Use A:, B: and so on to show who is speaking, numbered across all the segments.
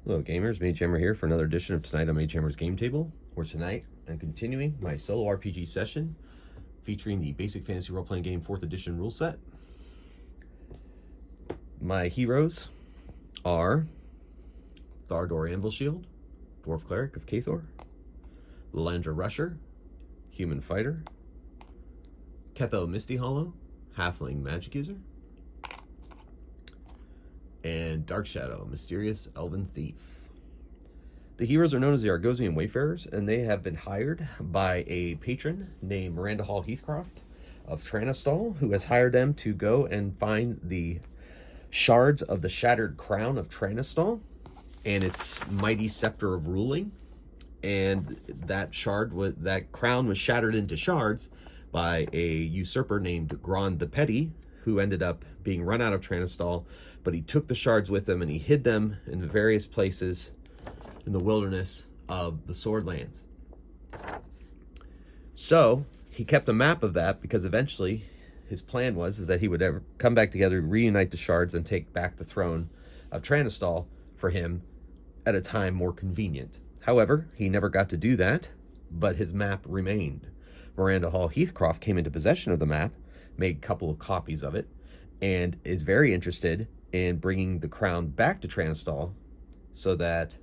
A: Hello gamers, Mage Hammer here for another edition of Tonight on Mage Hammer's Game Table, where tonight I'm continuing my solo RPG session featuring the basic fantasy role-playing game 4th edition rule set. My heroes are Thardor Anvilshield, Dwarf Cleric of Cathor, Lalandra Rusher, Human Fighter, Ketho Misty Hollow, Halfling Magic User, and Dark Shadow, Mysterious Elven Thief. The heroes are known as the Argosian Wayfarers, and they have been hired by a patron named Miranda Hall Heathcroft of Tranastall, who has hired them to go and find the Shards of the Shattered Crown of Tranastall and its mighty scepter of ruling. And that crown was shattered into shards by a usurper named Grond the Petty, who ended up being run out of Tranastall, but he took the shards with him and he hid them in various places in the wilderness of the Swordlands. So he kept a map of that because eventually his plan was that he would ever come back together, reunite the shards, and take back the throne of Tranastall for him at a time more convenient. However, he never got to do that, but his map remained. Miranda Hall Heathcroft came into possession of the map, made a couple of copies of it, and is very interested in bringing the crown back to Tranastall so that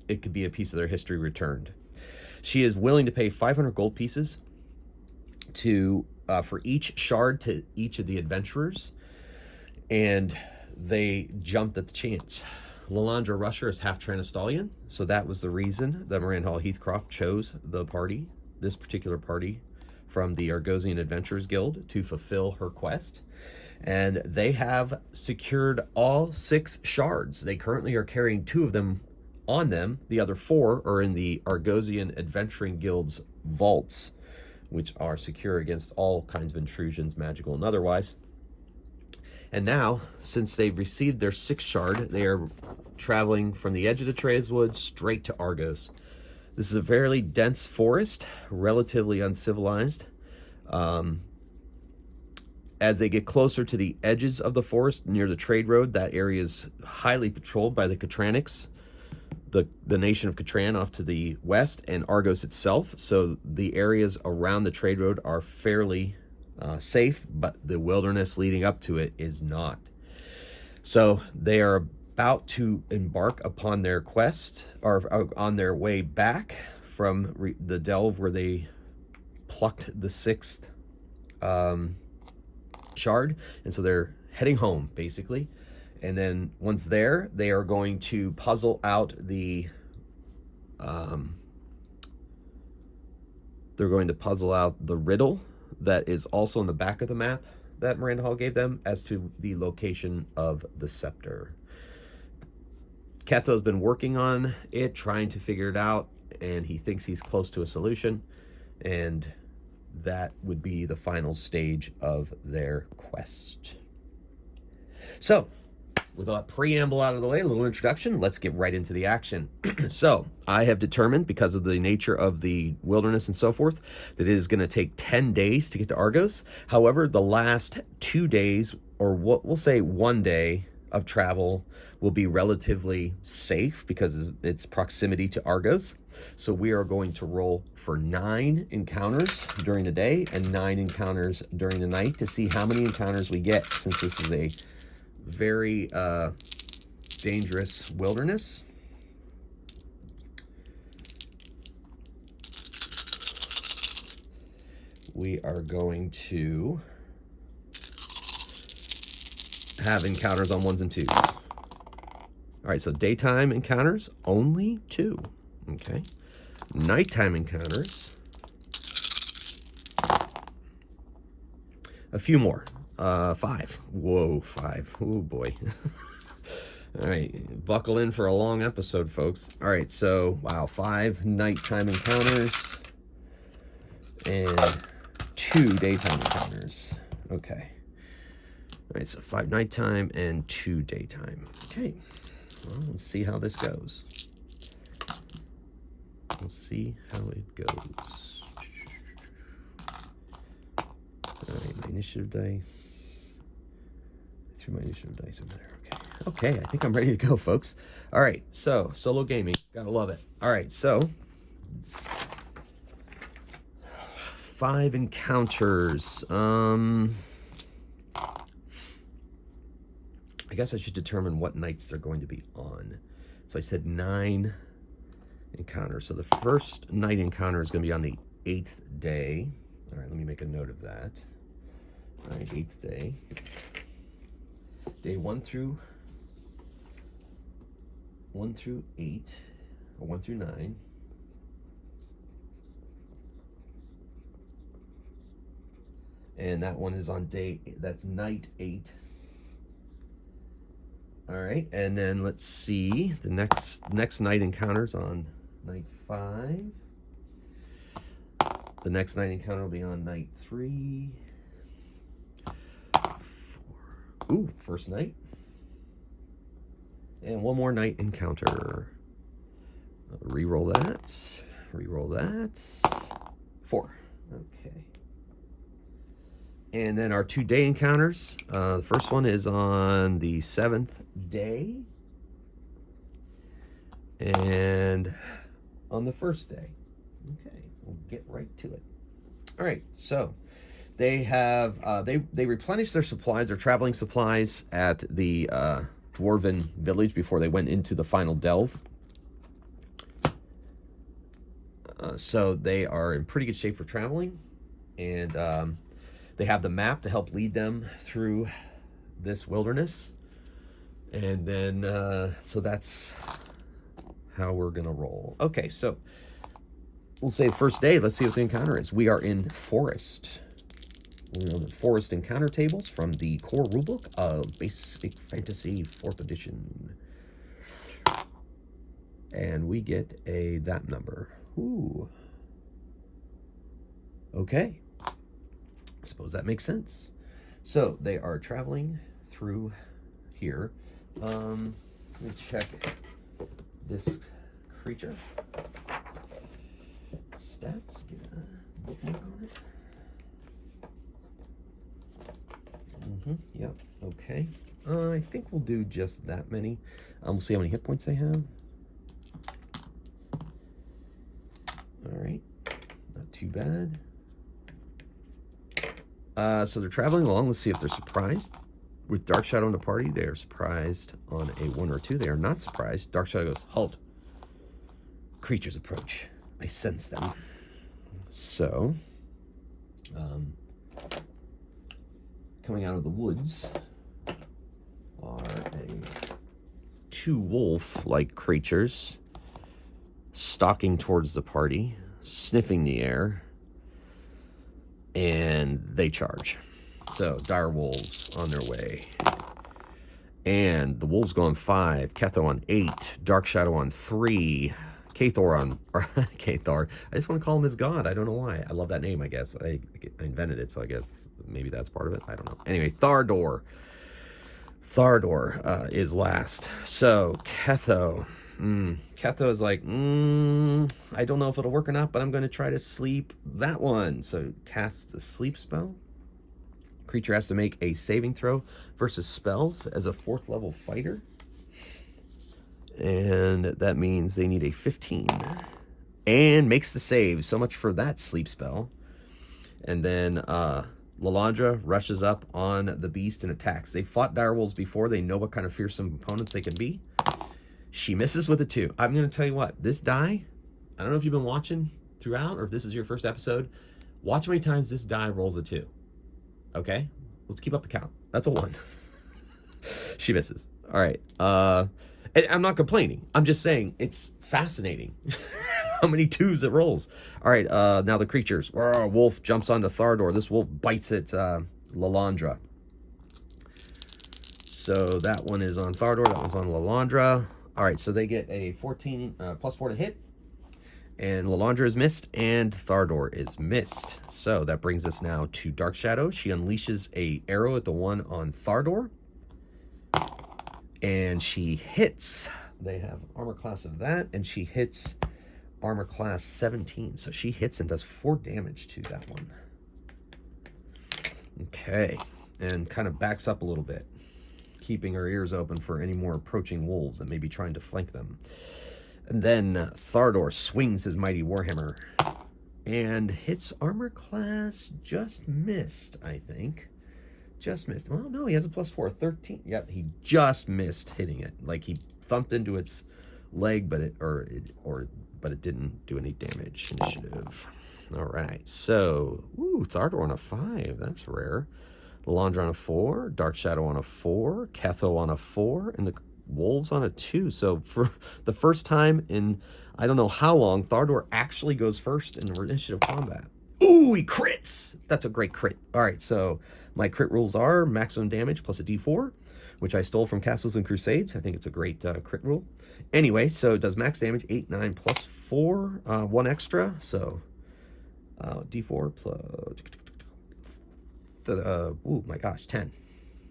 A: it could be a piece of their history returned. She is willing to pay 500 gold pieces for each shard to each of the adventurers, and they jumped at the chance. Lalandra Rusher is half Tranastallian, so that was the reason that Miranda Hall Heathcroft chose this particular party from the Argosian Adventurers Guild to fulfill her quest. And they have secured all 6 shards. They currently are carrying 2 of them on them. The other 4 are in the Argosian Adventuring Guild's vaults, which are secure against all kinds of intrusions, magical and otherwise. And now, since they've received their 6th shard, they are traveling from the edge of the Treya's Woods straight to Argos. This is a fairly dense forest, relatively uncivilized. As they get closer to the edges of the forest near the trade road, that area is highly patrolled by the Catranics, the nation of Catran off to the west, and Argos itself. So the areas around the trade road are fairly safe, but the wilderness leading up to it is not. So they are about to embark upon their quest, or on their way back from the delve where they plucked the 6th shard, and so they're heading home basically. And then once there, they are going to puzzle out the riddle that is also in the back of the map that Miranda Hall gave them as to the location of the scepter. Ketho's been working on it, trying to figure it out, and he thinks he's close to a solution, and that would be the final stage of their quest. So, with a preamble out of the way, a little introduction, let's get right into the action. So, I have determined, because of the nature of the wilderness and so forth, that it is going to take 10 days to get to Argos. However, the last 2 days, or what we'll say 1 day of travel, will be relatively safe because of its proximity to Argos. So we are going to roll for 9 encounters during the day and 9 encounters during the night to see how many encounters we get, since this is a very dangerous wilderness. We are going to have encounters on 1s and 2s. All right, so daytime encounters, only 2. Okay. Nighttime encounters, a few more. 5. Whoa, 5. Oh, boy. All right, buckle in for a long episode, folks. All right, so, wow, 5 nighttime encounters and 2 daytime encounters. Okay. All right, so 5 nighttime and 2 daytime. Okay. Well, let's see how this goes. We'll see how it goes. All right, my initiative dice. Threw my initiative dice over there. Okay. Okay, I think I'm ready to go, folks. All right, so solo gaming, gotta love it. All right, so 5 encounters. I guess I should determine what nights they're going to be on. So I said 9 encounters. So the first night encounter is going to be on the 8th day. All right, let me make a note of that. All right, 8th day. Day 1 through 8, or 1 through 9. And that one is on that's night 8. All right, and then let's see, the next night encounters on night 5. The next night encounter will be on night 3. 4. Ooh, first night. And one more night encounter. Reroll that. Reroll that. 4. Okay. And then our 2-day encounters. The first one is on the 7th day. And on the 1st day. Okay, we'll get right to it. All right, so they have they replenish their supplies, their traveling supplies, at the dwarven village before they went into the final delve. So they are in pretty good shape for traveling, and they have the map to help lead them through this wilderness. And then, so that's how we're going to roll. Okay, so we'll say first day. Let's see what the encounter is. We are in Forest. We're on the Forest encounter tables from the core rulebook of Basic Fantasy 4th edition. And we get that number. Ooh. Okay. I suppose that makes sense. So they are traveling through here. Let me check this creature. Stats, get a bookmark on it. Yep, okay. I think we'll do just that many. We'll see how many hit points they have. All right, not too bad. So they're traveling along. Let's see if they're surprised. With Dark Shadow in the party, they are surprised on a 1 or 2. They are not surprised. Dark Shadow goes, halt. Creatures approach. I sense them. So, coming out of the woods are 2 wolf-like creatures stalking towards the party, sniffing the air, and they charge. So, dire wolves on their way. And the wolves go on 5, Ketho on 8, Dark Shadow on 3, Kathor on... Kathor. I just want to call him his god. I don't know why. I love that name, I guess. I invented it, so I guess maybe that's part of it. I don't know. Anyway, Thardor. Thardor is last. So, Ketho. Ketho is like, I don't know if it'll work or not, but I'm going to try to sleep that one. So, casts a sleep spell. Creature has to make a saving throw versus spells as a 4th level fighter. And that means they need a 15. And makes the save. So much for that sleep spell. And then Lalandra rushes up on the beast and attacks. They fought direwolves before. They know what kind of fearsome opponents they can be. She misses with a 2. I'm going to tell you what. This die, I don't know if you've been watching throughout or if this is your first episode. Watch how many times this die rolls a 2. Okay? Let's keep up the count. That's a 1. She misses. All right. And I'm not complaining. I'm just saying it's fascinating how many 2s it rolls. All right, now the creatures. Wolf jumps onto Thardor. This wolf bites at Lalandra. So that one is on Thardor. That one's on Lalandra. All right, so they get a 14 plus 4 to hit. And Lalandra is missed, and Thardor is missed. So that brings us now to Dark Shadow. She unleashes a arrow at the one on Thardor. And she hits. They have armor class of that, and she hits armor class 17. So she hits and does 4 damage to that one. Okay. And kind of backs up a little bit. keeping her ears open for any more approaching wolves that may be trying to flank them. And then Thardor swings his mighty warhammer and hits armor class. Just missed, I think. Just missed. Well, no, he has a +4, 13. Yep, he just missed hitting it. Like he thumped into its leg, but it didn't do any damage. Initiative. All right, so Thardor on a 5. That's rare. Lalandra on a 4, Dark Shadow on a 4, Ketho on a 4, and the wolves on a 2. So for the first time in I don't know how long, Thardor actually goes first in the initiative combat. Ooh, he crits! That's a great crit. All right, so my crit rules are maximum damage plus a d4, which I stole from Castles and Crusades. I think it's a great crit rule. Anyway, so it does max damage 8, 9 plus 4, 1 extra. So d4 plus oh my gosh, 10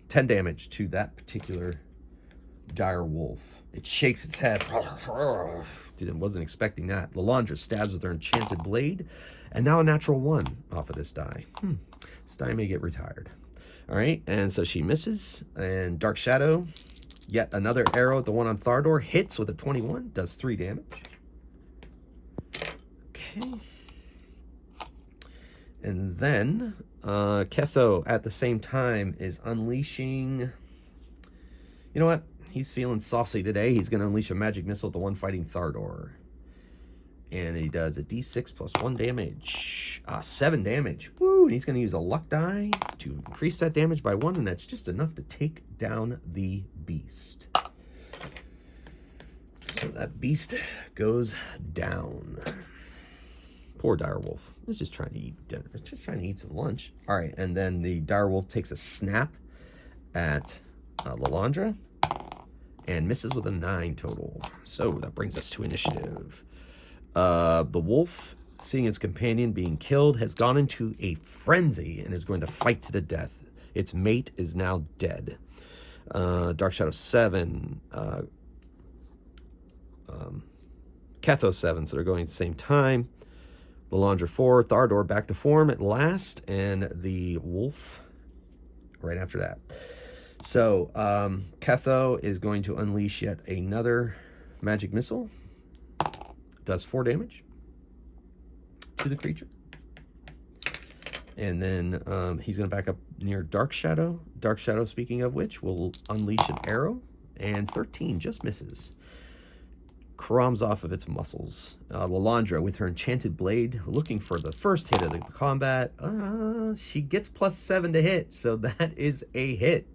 A: damage to that particular dire wolf. It shakes its head. Wasn't expecting that. Lalandra stabs with her enchanted blade, and now a natural 1 off of this die. This die may get retired. All right, and so she misses, and Dark Shadow, yet another arrow. The one on Thardor hits with a 21, does 3 damage. Okay. And then Ketho at the same time is unleashing. You know what? He's feeling saucy today. He's going to unleash a magic missile at the one fighting Thardor. And he does a d6 plus 1 damage. 7 damage. Woo! And he's going to use a luck die to increase that damage by 1, and that's just enough to take down the beast. So that beast goes down. Poor direwolf. He's just trying to eat dinner. He's just trying to eat some lunch. All right, and then the direwolf takes a snap at Lalandra and misses with a 9 total. So that brings us to initiative. The wolf, seeing its companion being killed, has gone into a frenzy and is going to fight to the death. Its mate is now dead. Dark Shadow 7, Ketho 7, so they're going at the same time. Lalandra 4, Thardor back to form at last, and the wolf right after that. So Ketho is going to unleash yet another magic missile. Does 4 damage to the creature. And then he's going to back up near Dark Shadow. Dark Shadow, speaking of which, will unleash an arrow. And 13 just misses. Crams off of its muscles. Lalandra, with her enchanted blade, looking for the first hit of the combat. She gets +7 to hit, so that is a hit.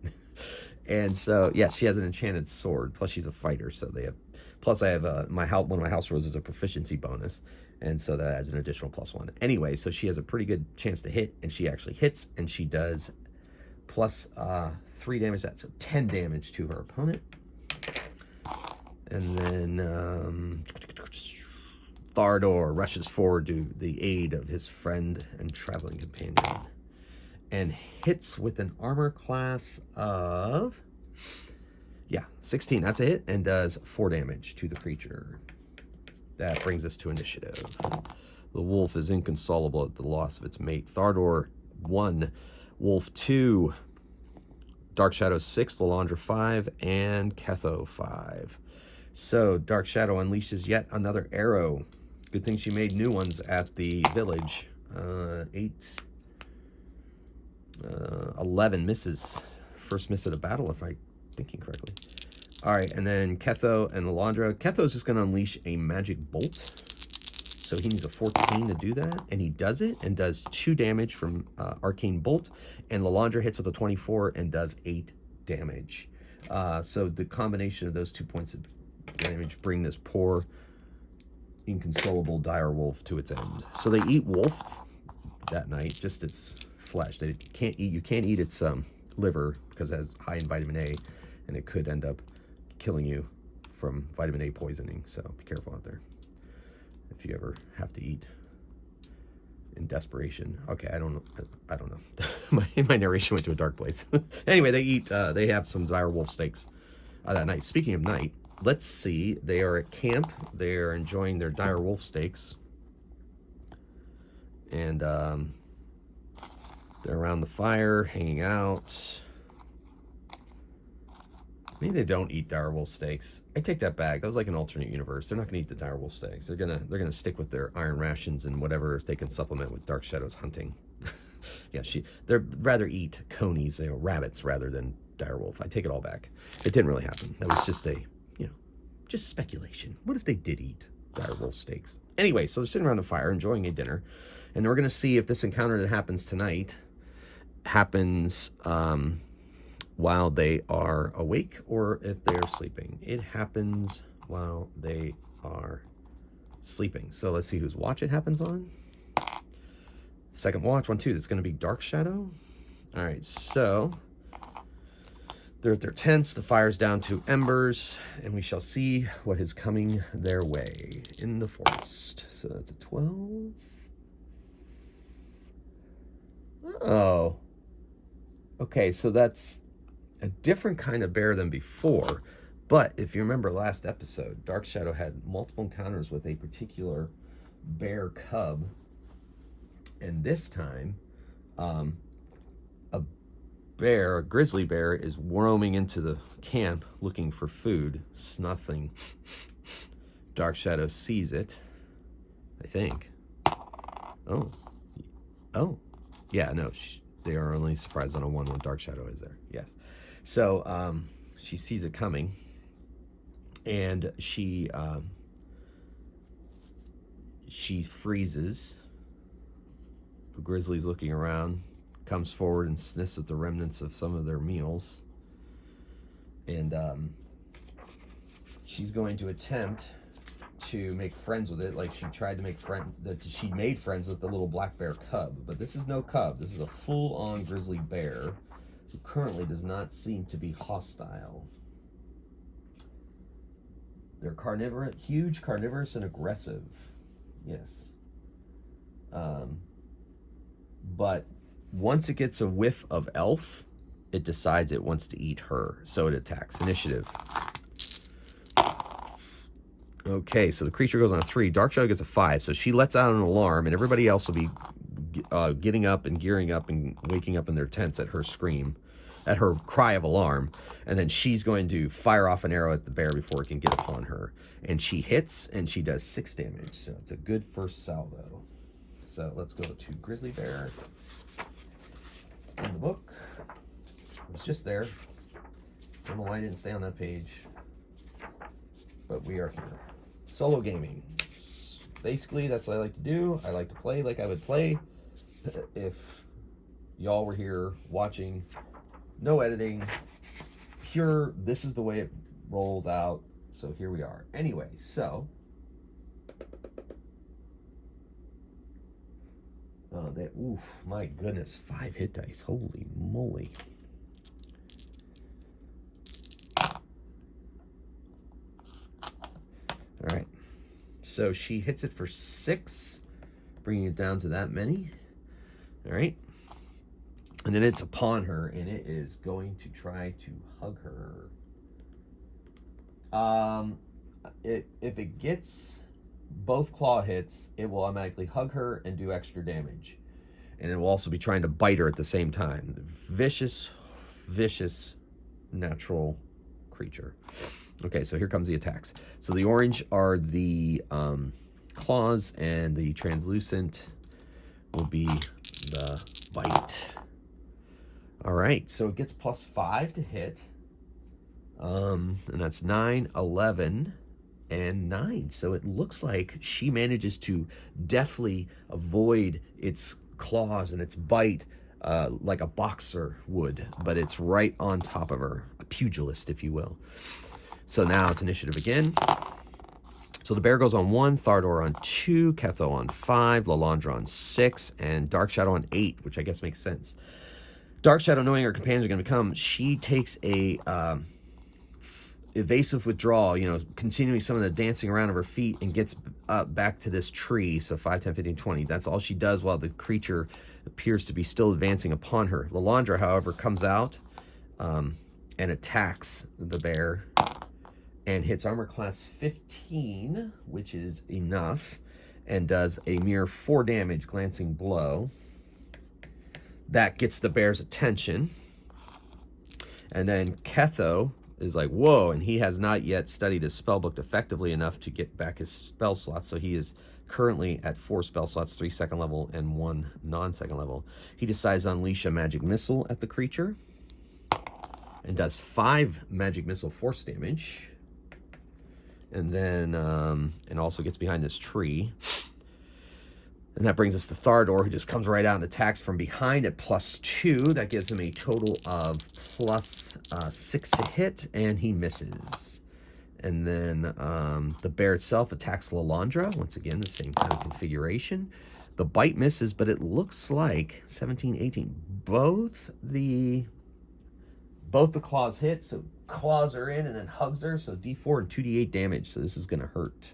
A: And so, yes, she has an enchanted sword. Plus, she's a fighter, so they have. Plus, I have one of my house rules is a proficiency bonus, and so that adds an additional +1. Anyway, so she has a pretty good chance to hit, and she actually hits, and she does +3 damage. That's 10 damage to her opponent. And then Thardor rushes forward to the aid of his friend and traveling companion and hits with an armor class of 16. That's a hit, and does 4 damage to the creature. That brings us to initiative. The wolf is inconsolable at the loss of its mate. Thardor 1, Wolf 2, Dark Shadow 6, Lalandra 5, and Ketho 5. So Dark Shadow unleashes yet another arrow. Good thing she made new ones at the village. 11 misses. First miss of the battle, if I'm thinking correctly. All right, and then Ketho and Lalandra. Ketho's just going to unleash a magic bolt. So he needs a 14 to do that, and he does it, and does 2 damage from Arcane Bolt. And Lalandra hits with a 24 and does 8 damage. So the combination of those 2 points of damage bring this poor, inconsolable dire wolf to its end. So they eat wolf that night, just its flesh. They can't eat. You can't eat its liver because it has high in vitamin A, and it could end up killing you from vitamin A poisoning. So be careful out there if you ever have to eat in desperation. Okay, I don't know. my narration went to a dark place. Anyway, they eat. They have some dire wolf steaks that night. Speaking of night, let's see. They are at camp. They are enjoying their dire wolf steaks, and they're around the fire, hanging out. Maybe they don't eat direwolf steaks. I take that back. That was like an alternate universe. They're not gonna eat the direwolf steaks. They're gonna stick with their iron rations and whatever they can supplement with Dark Shadow's hunting. Yeah, they'd rather eat conies, rabbits rather than direwolf. I take it all back. It didn't really happen. That was just just speculation. What if they did eat direwolf steaks? Anyway, so they're sitting around a fire enjoying a dinner, and we're gonna see if this encounter that happens tonight happens while they are awake or if they're sleeping. It happens while they are sleeping. So let's see whose watch it happens on. Second watch, 1, 2. That's going to be Dark Shadow. All right, so they're at their tents. The fire's down to embers, and we shall see what is coming their way in the forest. So that's a 12. Oh. Okay, so that's a different kind of bear than before. But if you remember last episode, Dark Shadow had multiple encounters with a particular bear cub. And this time, a grizzly bear, is roaming into the camp looking for food, snuffing. Dark Shadow sees it, I think. Oh. Yeah, no, they are only surprised on a 1 when Dark Shadow is there. Yes. So she sees it coming, and she freezes. The grizzly's looking around, comes forward and sniffs at the remnants of some of their meals, and she's going to attempt to make friends with it, like she tried to make she made friends with the little black bear cub. But this is no cub. This is a full-on grizzly bear who currently does not seem to be hostile. They're carnivorous, huge, carnivorous, and aggressive. Yes. But once it gets a whiff of elf, it decides it wants to eat her, so it attacks. Initiative. Okay, so the creature goes on a 3. Dark Shadow gets a 5, so she lets out an alarm, and everybody else will be getting up and gearing up and waking up in their tents at her scream, at her cry of alarm, and then she's going to fire off an arrow at the bear before it can get upon her. And she hits, and she does 6 damage, so it's a good first salvo. So let's go to Grizzly Bear in the book. It's just there. I don't know why I didn't stay on that page, but we are here. Solo gaming. Basically, that's what I like to do. I like to play like I would play if y'all were here watching. No editing. Pure, this is the way it rolls out. So here we are. Anyway, so my goodness, 5 hit dice. Holy moly. All right. So she hits it for 6, bringing it down to that many. All right. And then it's upon her, and it is going to try to hug her. If it gets both claw hits, it will automatically hug her and do extra damage. And it will also be trying to bite her at the same time. Vicious, vicious, natural creature. Okay, so here comes the attacks. So the orange are the claws, and the translucent will be the bite. All right, so it gets +5 to hit. And that's 9, 11, and 9. So it looks like she manages to deftly avoid its claws and its bite like a boxer would, but it's right on top of her, a pugilist, if you will. So now it's initiative again. So the bear goes on 1, Thardor on 2, Ketho on 5, Lalandra on 6, and Dark Shadow on 8, which I guess makes sense. Dark Shadow, knowing her companions are going to come, she takes a evasive withdrawal, continuing some of the dancing around of her feet, and gets back to this tree. So 5, 10, 15, 20. That's all she does while the creature appears to be still advancing upon her. Lalandra, however, comes out and attacks the bear and hits armor class 15, which is enough, and does a mere 4 damage glancing blow. That gets the bear's attention. And then Ketho is like, whoa, and he has not yet studied his spellbook effectively enough to get back his spell slots, so he is currently at 4 spell slots, 3 second level and 1 non-second level. He decides to unleash a magic missile at the creature and does 5 magic missile force damage, and then and also gets behind this tree. And that brings us to Thardor, who just comes right out and attacks from behind at +2. That gives him a total of +6 to hit, and he misses. And then the bear itself attacks Lalandra. Once again, the same kind of configuration. The bite misses, but it looks like 17, 18. Both the claws hit, so claws are in and then hugs her. So D4 and 2D8 damage. So this is going to hurt.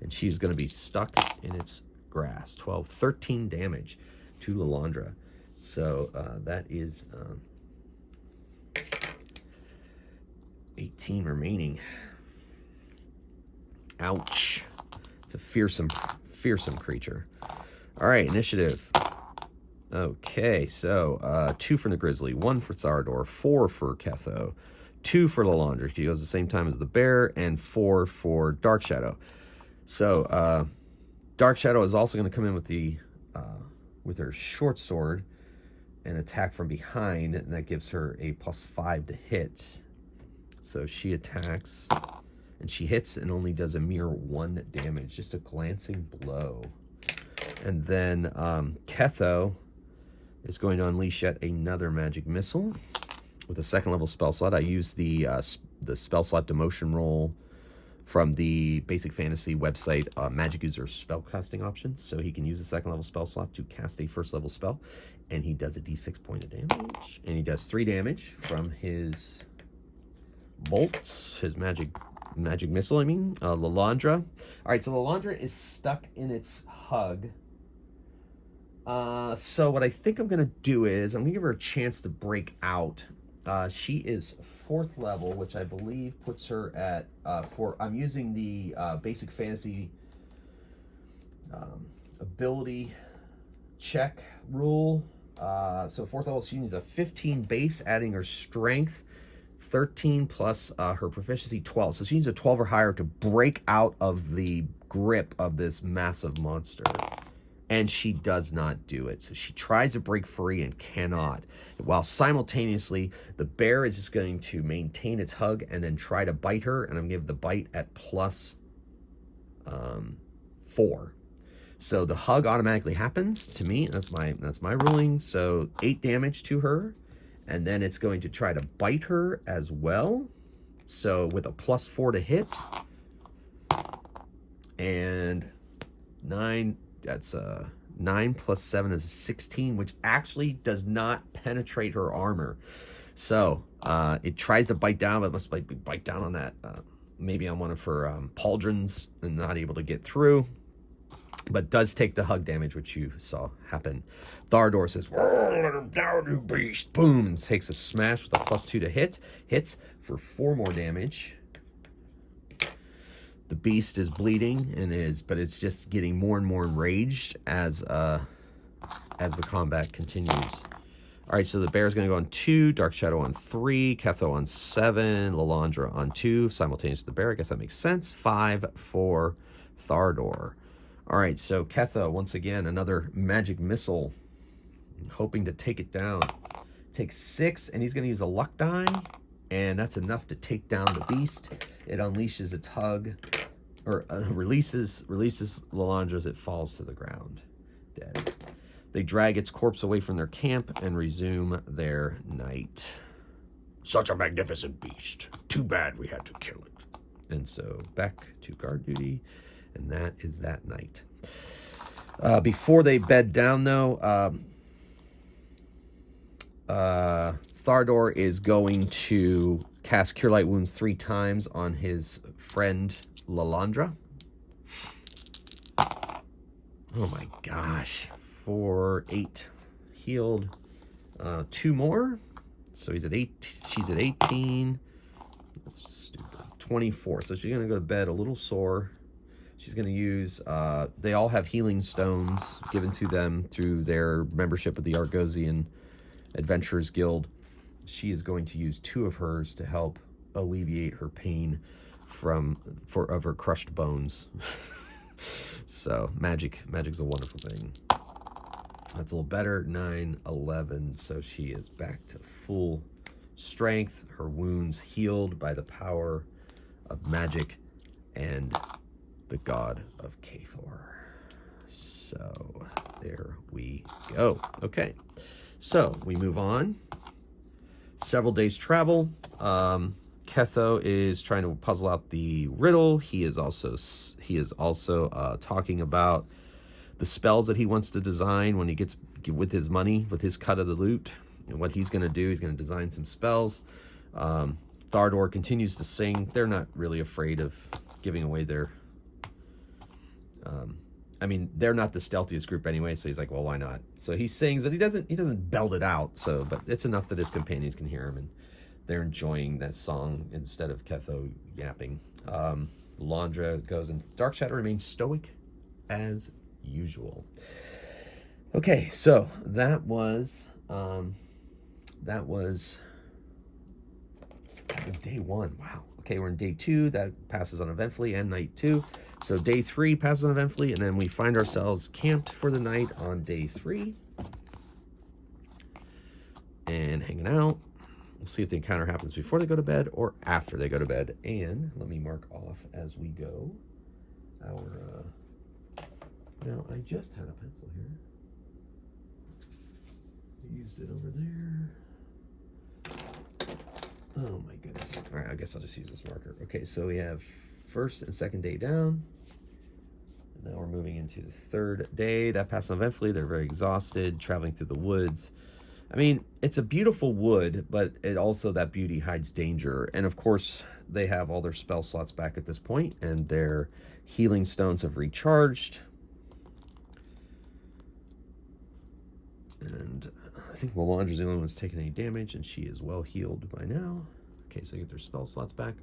A: And she's going to be stuck in its grass. 12, 13 damage to Lalandra. So that is 18 remaining. Ouch. It's a fearsome creature. All right, initiative. Okay, so 2 for the Grizzly, 1 for Thardor, 4 for Ketho, 2 for Lalandra. She goes the same time as the bear, and 4 for Dark Shadow. So Dark Shadow is also going to come in with her short sword and attack from behind, and that gives her a +5 to hit. So she attacks, and she hits and only does a mere 1 damage, just a glancing blow. And then Ketho is going to unleash yet another magic missile with a 2nd level spell slot. I use the spell slot demotion roll from the Basic Fantasy website, Magic User spellcasting options, so he can use a 2nd level spell slot to cast a 1st level spell, and he does a d6 point of damage, and he does 3 damage from his bolts, his magic missile, Lalandra. All right, so Lalandra is stuck in its hug. So what I think I'm going to do is I'm going to give her a chance to break out. She is 4th level, which I believe puts her at I'm using the Basic Fantasy ability check rule. So 4th level, she needs a 15 base, adding her strength 13 plus her proficiency 12. So she needs a 12 or higher to break out of the grip of this massive monster. And she does not do it. So she tries to break free and cannot. While simultaneously, the bear is just going to maintain its hug and then try to bite her. And I'm going to give the bite at +4. So the hug automatically happens to me. That's my ruling. So 8 damage to her. And then it's going to try to bite her as well. So with a +4 to hit. And 9... That's 9 plus 7 is 16, which actually does not penetrate her armor. So it tries to bite down, but it must bite down on that, maybe on one of her pauldrons, and not able to get through. But does take the hug damage, which you saw happen. Thardor says, "Let him down, you beast!" Boom, and takes a smash with a +2 to hit. Hits for 4 more damage. The beast is bleeding but it's just getting more and more enraged as the combat continues. All right, so the bear is going to go on 2, Dark Shadow on 3, Ketho on 7, Lalandra on 2, simultaneous to the bear. I guess that makes sense. 5 for Thardor. All right, so Ketho, once again, another magic missile, hoping to take it down. Takes 6, and he's going to use a luck die, and that's enough to take down the beast. It unleashes its hug, or releases Lalandra as it falls to the ground, dead. They drag its corpse away from their camp and resume their night. Such a magnificent beast. Too bad we had to kill it. And so back to guard duty, and that is that night. Before they bed down, though, Thardor is going to cast Cure Light Wounds 3 times on his friend Lalandra. Oh my gosh. 4, 8 healed. 2 more. So he's at 8. She's at 18. That's stupid. 24. So she's going to go to bed a little sore. She's going to use, they all have healing stones given to them through their membership of the Argosian Adventurers Guild. She is going to use 2 of hers to help alleviate her pain of her crushed bones. So magic's a wonderful thing. That's a little better. 9, 11. So she is back to full strength. Her wounds healed by the power of magic and the god of Cathor. So there we go. Okay, so we move on. Several days travel. Ketho is trying to puzzle out the riddle. He is also talking about the spells that he wants to design when he gets with his money, with his cut of the loot, and what he's going to do. He's going to design some spells. Thardor continues to sing. They're not really afraid of giving away their... I mean, they're not the stealthiest group anyway, so he's like, well, why not? So he sings, but he doesn't belt it out. So, but it's enough that his companions can hear him, and they're enjoying that song instead of Ketho yapping. Landra goes, and Dark Shadow remains stoic as usual. Okay, so that was day 1. Wow. Okay, we're in day 2. That passes uneventfully, and night 2. So day 3 passes uneventfully, and then we find ourselves camped for the night on day 3. And hanging out. We'll see if the encounter happens before they go to bed or after they go to bed. And let me mark off as we go our... Now, I just had a pencil here. I used it over there. Oh my goodness. All right, I guess I'll just use this marker. Okay, so we have first and second day down. And now we're moving into the third day. That passed uneventfully. They're very exhausted, traveling through the woods. I mean, it's a beautiful wood, but it also, that beauty hides danger. And of course, they have all their spell slots back at this point, and their healing stones have recharged. And I think Melandra's the only one who's taken any damage, and she is well healed by now. Okay, so they get their spell slots back.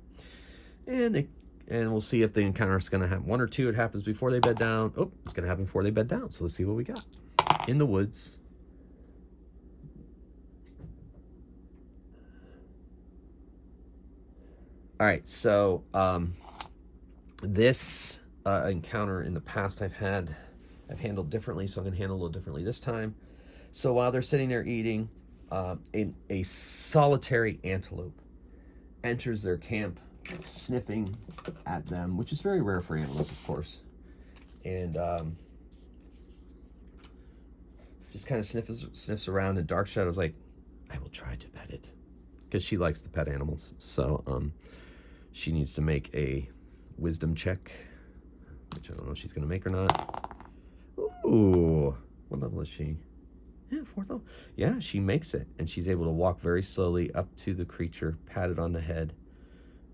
A: And we'll see if the encounter is going to happen. 1 or 2, it happens before they bed down. Oh, it's going to happen before they bed down. So let's see what we got. In the woods. All right, so this encounter in the past I've handled differently, so I'm going to handle a little differently this time. So while they're sitting there eating, a solitary antelope enters their camp, sniffing at them, which is very rare for antelope, of course. And just kind of sniffs around, and Dark Shadow's like, I will try to pet it. Because she likes to pet animals. So she needs to make a wisdom check, which I don't know if she's going to make or not. Ooh, what level is she? Yeah, 4th level. Yeah, she makes it, and she's able to walk very slowly up to the creature, pat it on the head,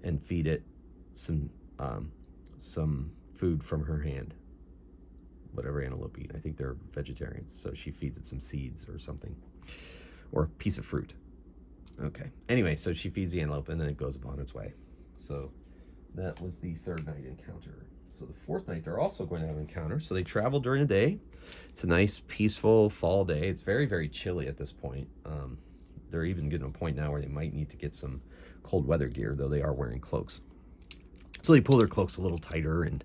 A: and feed it some food from her hand. Whatever antelope eat. I think they're vegetarians, so she feeds it some seeds or something, or a piece of fruit. Okay. Anyway, so she feeds the antelope, and then it goes upon its way. So that was the 3rd night encounter. So the 4th night, they're also going to have an encounter. So they travel during the day. It's a nice, peaceful fall day. It's very, very chilly at this point. They're even getting to a point now where they might need to get some cold weather gear, though they are wearing cloaks. So they pull their cloaks a little tighter and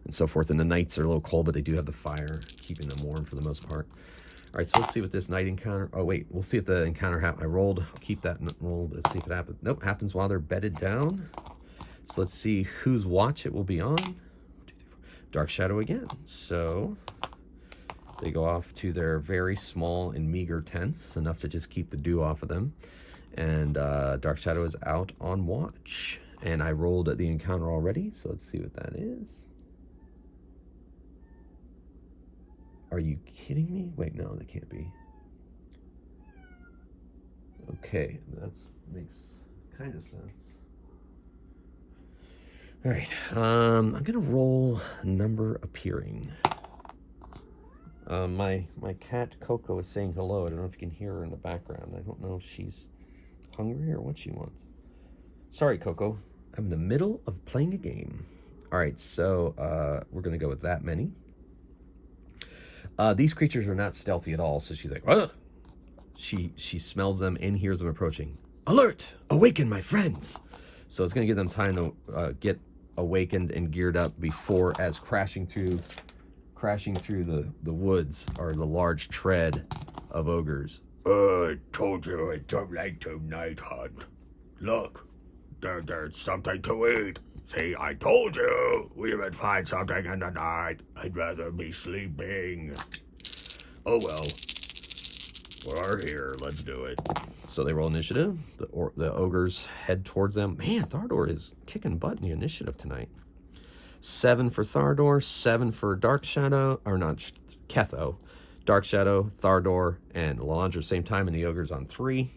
A: so forth. And the nights are a little cold, but they do have the fire, keeping them warm for the most part. All right, so let's see what this night encounter... Oh, wait, we'll see if the encounter happens. I rolled. I'll keep that roll. Let's see if it happens. Nope, happens while they're bedded down. So let's see whose watch it will be on. 1, 2, 3, 4. Dark Shadow again. So they go off to their very small and meager tents, enough to just keep the dew off of them. And Dark Shadow is out on watch. And I rolled the encounter already, so let's see what that is. Are you kidding me? Wait, no, that can't be. Okay, that makes kind of sense. All right, I'm gonna roll number appearing. My cat Coco is saying hello. I don't know if you can hear her in the background. I don't know if she's hungry or what she wants. Sorry, Coco. I'm in the middle of playing a game. All right, so we're gonna go with that many. These creatures are not stealthy at all, so she's like, ugh! She smells them and hears them approaching. Alert! Awaken, my friends! So it's going to give them time to get awakened and geared up before, as crashing through the woods are the large tread of ogres.
B: I told you I don't like to night hunt. Look, there's something to eat. See, I told you we would find something in the night. I'd rather be sleeping. Oh well, we're here. Let's do it.
A: So they roll initiative. The ogres head towards them. Man, Thardor is kicking butt in the initiative tonight. 7 for Thardor, 7 for Dark Shadow, or not, Ketho. Dark Shadow, Thardor, and Lalandra same time, and the ogres on 3.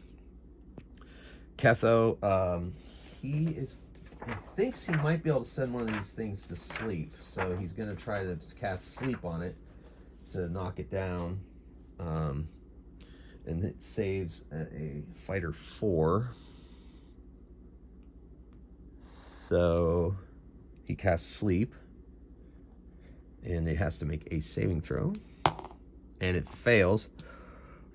A: Ketho, he thinks he might be able to send one of these things to sleep, so he's going to try to cast sleep on it to knock it down. And it saves a fighter 4. So he casts sleep, and it has to make a saving throw, and it fails.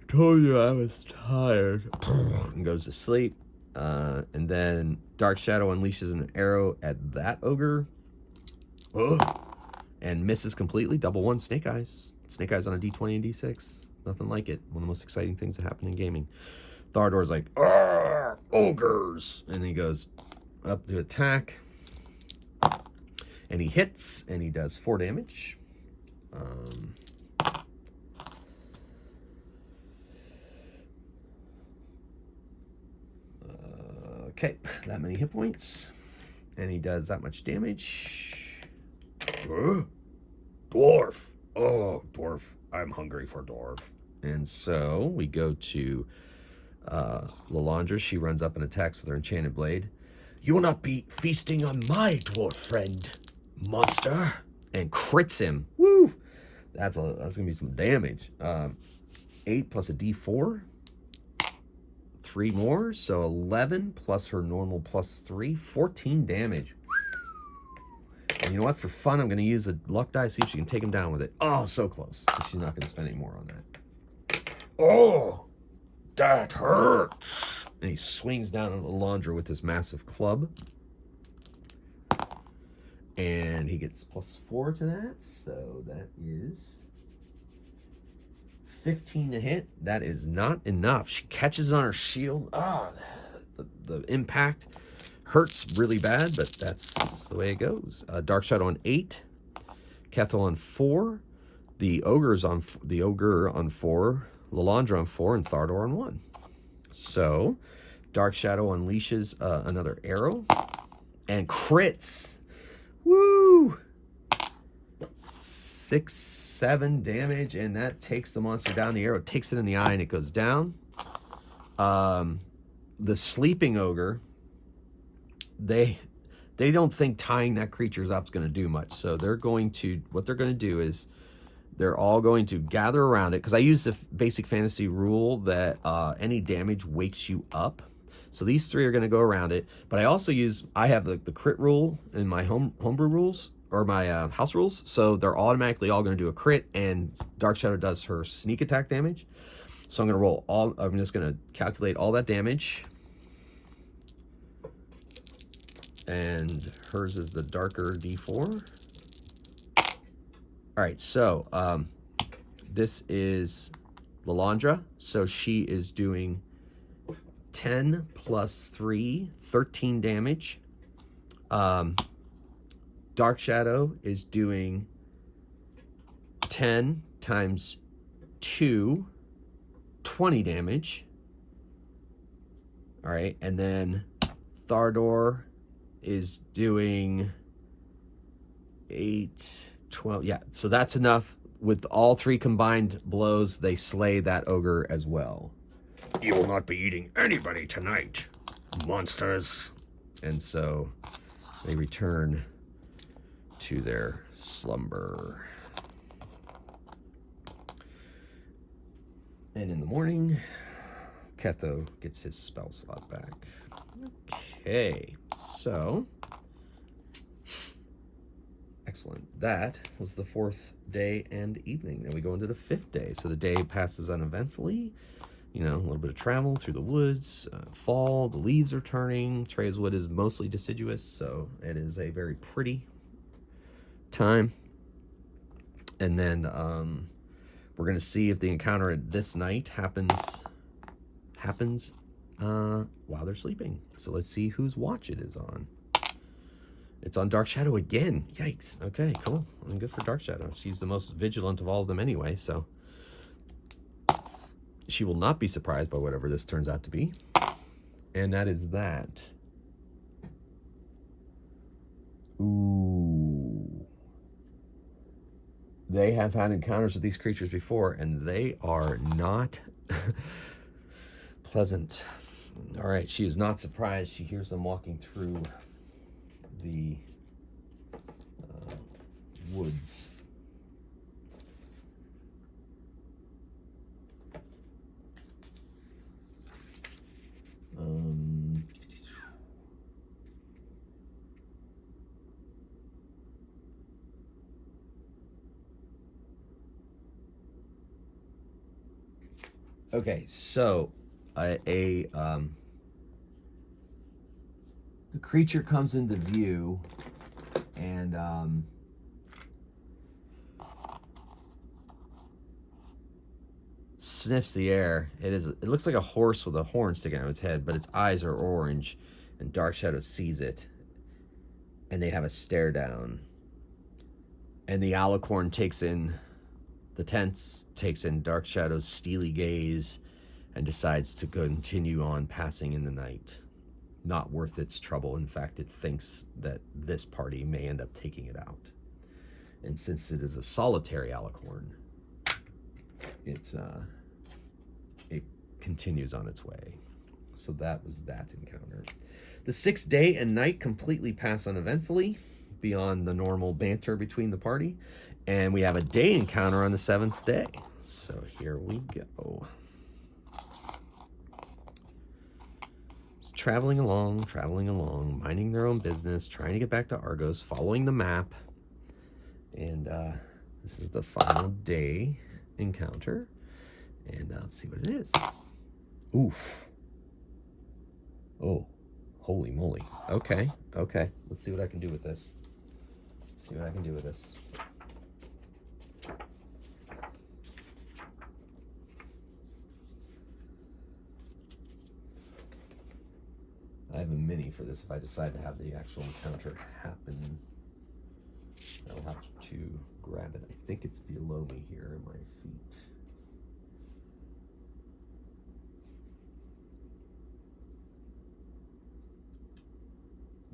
A: I told you I was tired. And goes to sleep. And then Dark Shadow unleashes an arrow at that ogre. And misses completely. Double 1 Snake Eyes. Snake Eyes on a D20 and D6. Nothing like it. One of the most exciting things that happen in gaming. Thardor's like, ogres! And he goes up to attack. And he hits, and he does 4 damage. Okay, that many hit points. And he does that much damage.
B: Dwarf. Oh, dwarf. I'm hungry for dwarf.
A: And so we go to Lalandra. She runs up and attacks with her enchanted blade.
B: You will not be feasting on my dwarf friend, monster.
A: And crits him. Woo! That's gonna be some damage. 8 plus a D4. 3 more, so 11 plus her normal plus 3, 14 damage. And you know what? For fun, I'm going to use a luck die, see if she can take him down with it. Oh, so close. But she's not going to spend any more on that.
B: Oh, that hurts.
A: And he swings down on Lalandra with his massive club. And he gets plus 4 to that, so that is 15 to hit. That is not enough. She catches on her shield. The impact hurts really bad, but that's the way it goes. Dark Shadow on 8, Ketho on 4, the ogre on 4, Lalandra on 4, and Thardor on 1. So Dark Shadow unleashes another arrow and crits. Woo! 6, 7 damage, and that takes the monster down. The arrow takes it in the eye, and it goes down. The sleeping ogre, they don't think tying that creature's up is going to do much. So what they're going to do is they're all going to gather around it, because I use the basic fantasy rule that any damage wakes you up. So these 3 are going to go around it, but I have the crit rule in my homebrew rules, or my house rules, so they're automatically all going to do a crit, and Dark Shadow does her sneak attack damage. So I'm just going to calculate all that damage, and hers is the darker D4. All right, so this is Lalandra, so she is doing 10 plus 3, 13 damage. Dark Shadow is doing 10 times 2, 20 damage. All right, and then Thardor is doing 8, 12. Yeah, so that's enough. With all 3 combined blows, they slay that ogre as well.
B: You will not be eating anybody tonight, monsters.
A: And so they return to their slumber. And in the morning, Ketho gets his spell slot back. Okay, so excellent. That was the 4th day and evening. Then we go into the 5th day. So the day passes uneventfully. you know, a little bit of travel through the woods, fall, the leaves are turning. Treya's wood is mostly deciduous, so it is a very pretty time. And then we're going to see if the encounter this night happens while they're sleeping. So let's see whose watch it is on. It's on Dark Shadow again. Yikes. Okay, cool. I'm good for Dark Shadow. She's the most vigilant of all of them anyway, so she will not be surprised by whatever this turns out to be. And that is that. Ooh. They have had encounters with these creatures before, and they are not pleasant. All right, she is not surprised. She hears them walking through the woods. Okay, so the creature comes into view and sniffs the air. It looks like a horse with a horn sticking out of its head, but its eyes are orange, and Dark Shadow sees it, and they have a stare down. And the alicorn takes in the tense, takes in Dark Shadow's steely gaze, and decides to continue on passing in the night. Not worth its trouble. In fact, it thinks that this party may end up taking it out. And since it is a solitary alicorn, it continues on its way. So that was that encounter. The 6th day and night completely pass uneventfully, beyond the normal banter between the party. And we have a day encounter on the 7th day. So here we go. Just traveling along, minding their own business, trying to get back to Argos, following the map. And this is the final day encounter. And let's see what it is. Oof. Oh, holy moly. Okay. Let's see what I can do with this. I have a mini for this if I decide to have the actual encounter happen. I'll have to grab it. I think it's below me here at my feet.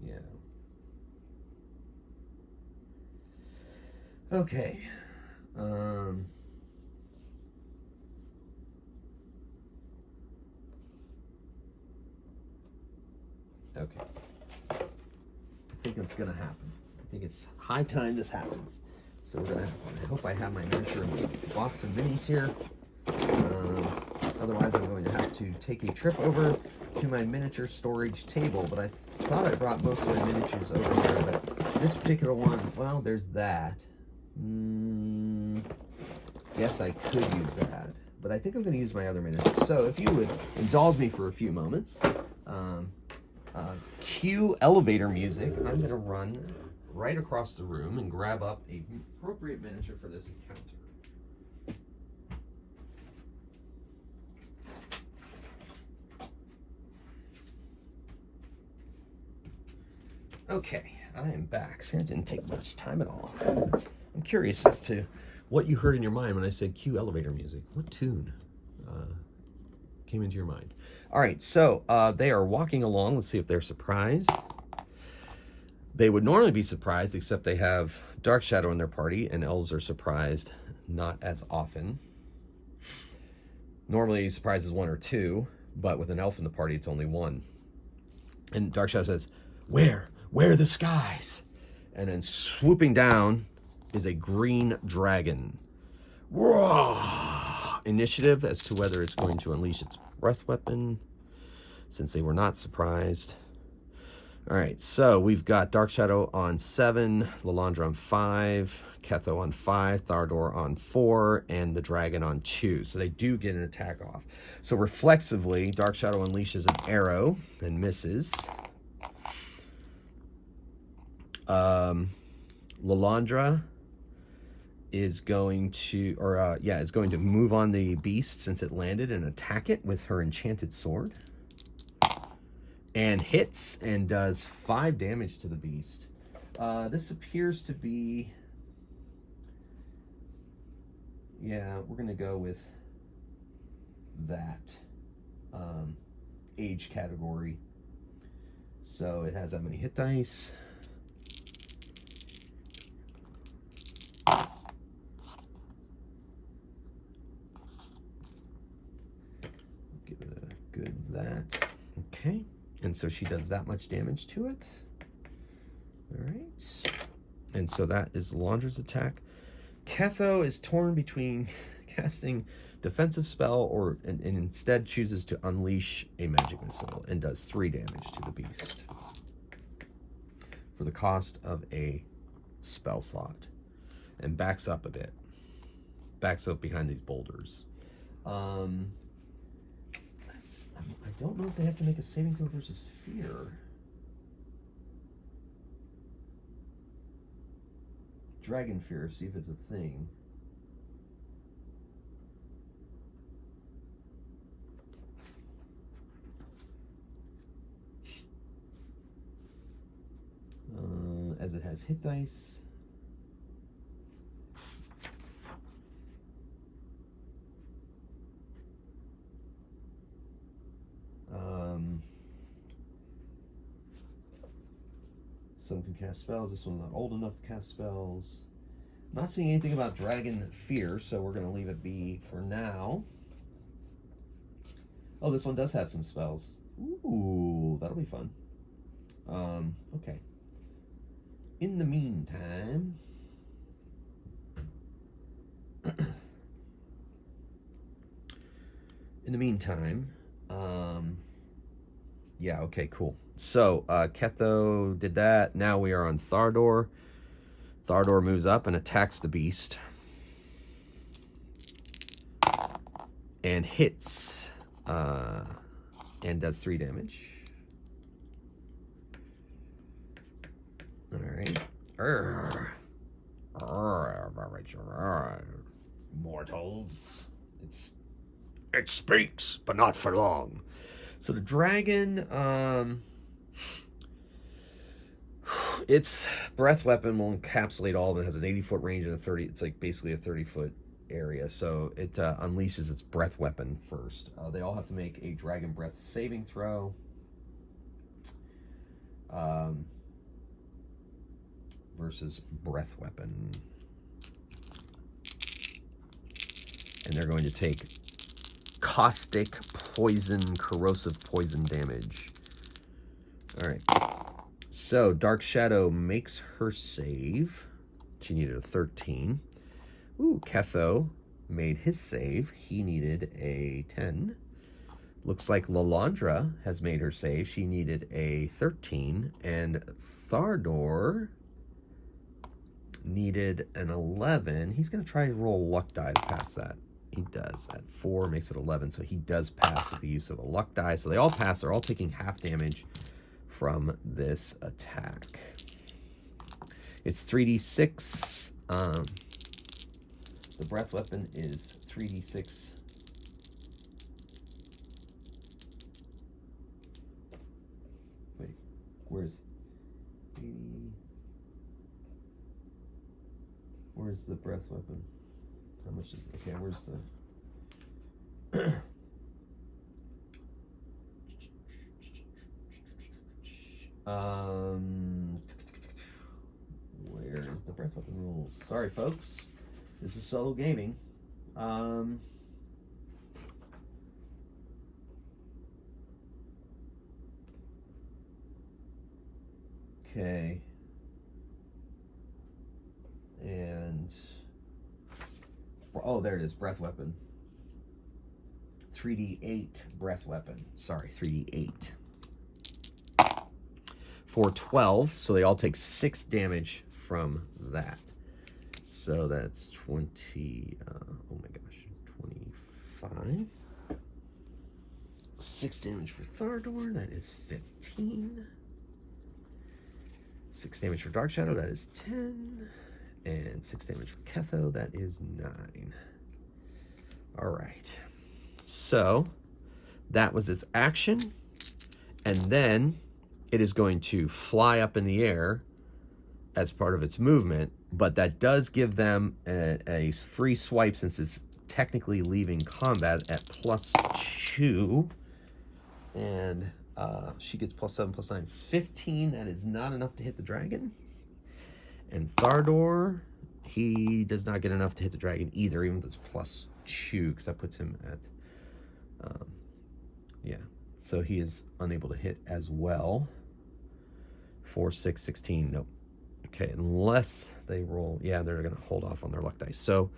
A: Yeah. Okay. Okay. I think it's gonna happen. I think it's high time this happens. So I hope I have my miniature box of minis here. Otherwise, I'm going to have to take a trip over to my miniature storage table. But I thought I brought most of my miniatures over here. But this particular one, well, there's that. Yes, I could use that. But I think I'm going to use my other miniature. So if you would indulge me for a few moments. Cue elevator music. I'm going to run right across the room and grab up a appropriate miniature for this encounter. Okay, I am back. See, it didn't take much time at all. I'm curious as to what you heard in your mind when I said cue elevator music. What tune came into your mind? All right, so they are walking along. Let's see if they're surprised. They would normally be surprised, except they have Dark Shadow in their party, and elves are surprised not as often. Normally, surprise is 1 or 2, but with an elf in the party, it's only 1. And Dark Shadow says, Where are the skies? And then swooping down is a green dragon. Whoa! Initiative as to whether it's going to unleash its breath weapon, since they were not surprised. All right, so we've got Dark Shadow on 7, Lalandra on 5, Ketho on 5, Thardor on 4, and the Dragon on 2. So they do get an attack off. So reflexively, Dark Shadow unleashes an arrow and misses. Lalandra is going to, is going to move on the beast since it landed and attack it with her enchanted sword. And hits and does 5 damage to the beast. This appears to be... Yeah, we're going to go with that age category. So it has that many hit dice. Give it a good that. Okay. And so she does that much damage to it. All right. And so that is Laundra's attack. Ketho is torn between casting defensive spell and instead chooses to unleash a magic missile and does 3 damage to the beast for the cost of a spell slot and backs up a bit. Backs up behind these boulders. I don't know if they have to make a saving throw versus fear. Dragon fear, see if it's a thing. As it has hit dice. Some can cast spells. This one's not old enough to cast spells. Not seeing anything about Dragon Fear, so we're going to leave it be for now. Oh, this one does have some spells. Ooh, that'll be fun. Okay. In the meantime... yeah, okay, cool. So, Ketho did that. Now we are on Thardor. Thardor moves up and attacks the beast. And hits. And does 3 damage. Alright. Mortals.
B: It speaks, but not for long.
A: So the dragon, its breath weapon will encapsulate all of it. It has an 80-foot range and a 30. It's like basically a 30-foot area. So it unleashes its breath weapon first. They all have to make a dragon breath saving throw. Versus breath weapon. And they're going to take caustic poison, corrosive poison damage. All right. So Dark Shadow makes her save. She needed a 13. Ooh, Ketho made his save. He needed a 10. Looks like Lalandra has made her save. She needed a 13. And Thardor needed an 11. He's going to try to roll a luck die to pass that. He does. At 4 makes it 11, so he does pass with the use of a luck die. So they all pass. They're all taking half damage from this attack. It's 3d6. The breath weapon is 3d6. Wait, where's 80? Where's the breath weapon? How much is okay? Where's the where is the breath weapon rules? Sorry, folks. This is solo gaming. Okay. And oh, there it is, breath weapon. 3d8 breath weapon. Sorry, 3d8. for 12. So they all take 6 damage from that. So that's 20, oh my gosh, 25. 6 damage for Thardor, that is 15. 6 damage for Dark Shadow, that is 10. And 6 damage for Ketho, that is 9. All right. So that was its action. And then it is going to fly up in the air as part of its movement. But that does give them a free swipe since it's technically leaving combat at +2. And she gets +7, +9, 15. That is not enough to hit the dragon. And Thardor, he does not get enough to hit the dragon either, even though it's +2, because that puts him at, yeah. So he is unable to hit as well. 4, 6, 16, nope. Okay, unless they roll, yeah, they're going to hold off on their luck dice. So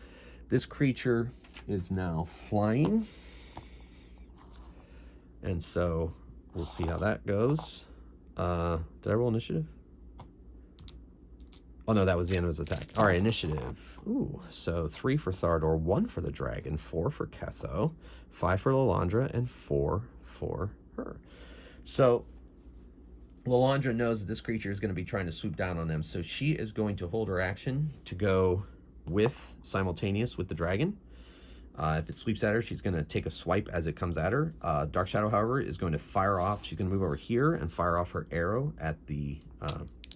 A: this creature is now flying. And so we'll see how that goes. Did I roll initiative? Oh, no, that was the end of his attack. All right, initiative. Ooh, so 3 for Thardor, 1 for the dragon, 4 for Ketho, 5 for Lalandra, and 4 for her. So Lalandra knows that this creature is going to be trying to swoop down on them, so she is going to hold her action to go with simultaneous with the dragon. If it sweeps at her, she's going to take a swipe as it comes at her. Dark Shadow, however, is going to fire off. She's going to move over here and fire off her arrow at the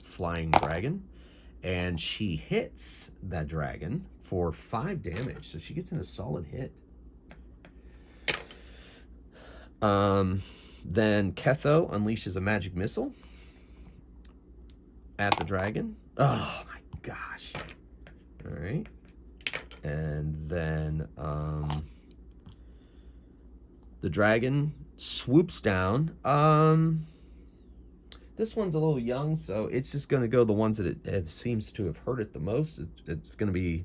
A: flying dragon. And she hits that dragon for 5 damage. So she gets in a solid hit. Then Ketho unleashes a magic missile at the dragon. Oh my gosh. All right. And then the dragon swoops down. This one's a little young, so it's just going to go the ones that it seems to have hurt it the most. It's going to be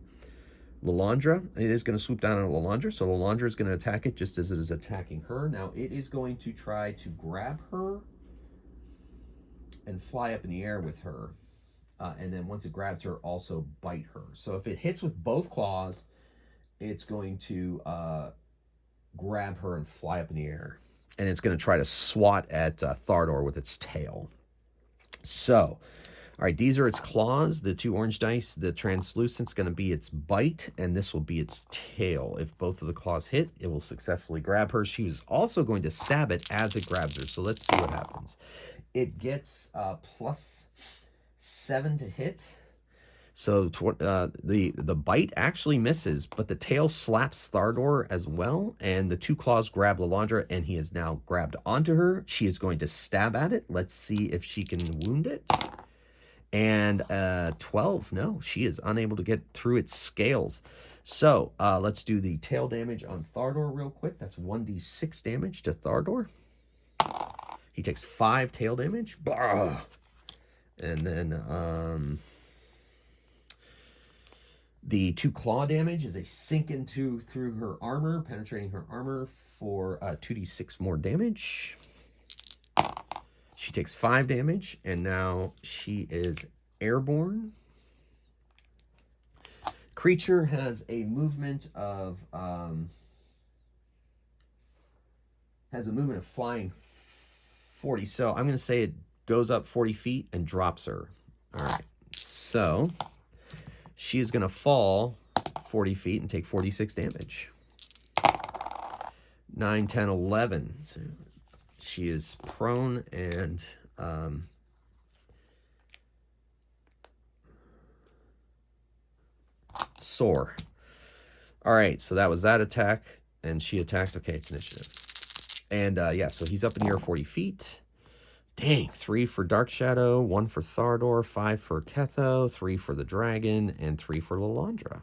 A: Lalandra. It is going to swoop down on Lalandra, so Lalandra is going to attack it just as it is attacking her. Now, it is going to try to grab her and fly up in the air with her. And then once it grabs her, also bite her. So if it hits with both claws, it's going to grab her and fly up in the air. And it's going to try to swat at Thardor with its tail. So, all right, these are its claws, the 2 orange dice. The translucent's going to be its bite, and this will be its tail. If both of the claws hit, it will successfully grab her. She was also going to stab it as it grabs her. So let's see what happens. It gets +7 to hit. So the bite actually misses, but the tail slaps Thardor as well, and the 2 claws grab Lalandra, and he is now grabbed onto her. She is going to stab at it. Let's see if she can wound it. And 12, no, she is unable to get through its scales. So let's do the tail damage on Thardor real quick. That's 1d6 damage to Thardor. He takes 5 tail damage. Bah! And then the 2 claw damage is a sink through her armor, penetrating her armor for 2d6 more damage. She takes 5 damage, and now she is airborne. Creature has a movement of flying 40. So I'm going to say it goes up 40 feet and drops her. All right. So she is going to fall 40 feet and take 46 damage. 9, 10, 11. So she is prone and sore. All right, so that was that attack, and she attacked. Okay, it's initiative. And yeah, so he's up in the air 40 feet. Dang, 3 for Dark Shadow, 1 for Thardor, 5 for Ketho, 3 for the dragon, and 3 for Lalandra.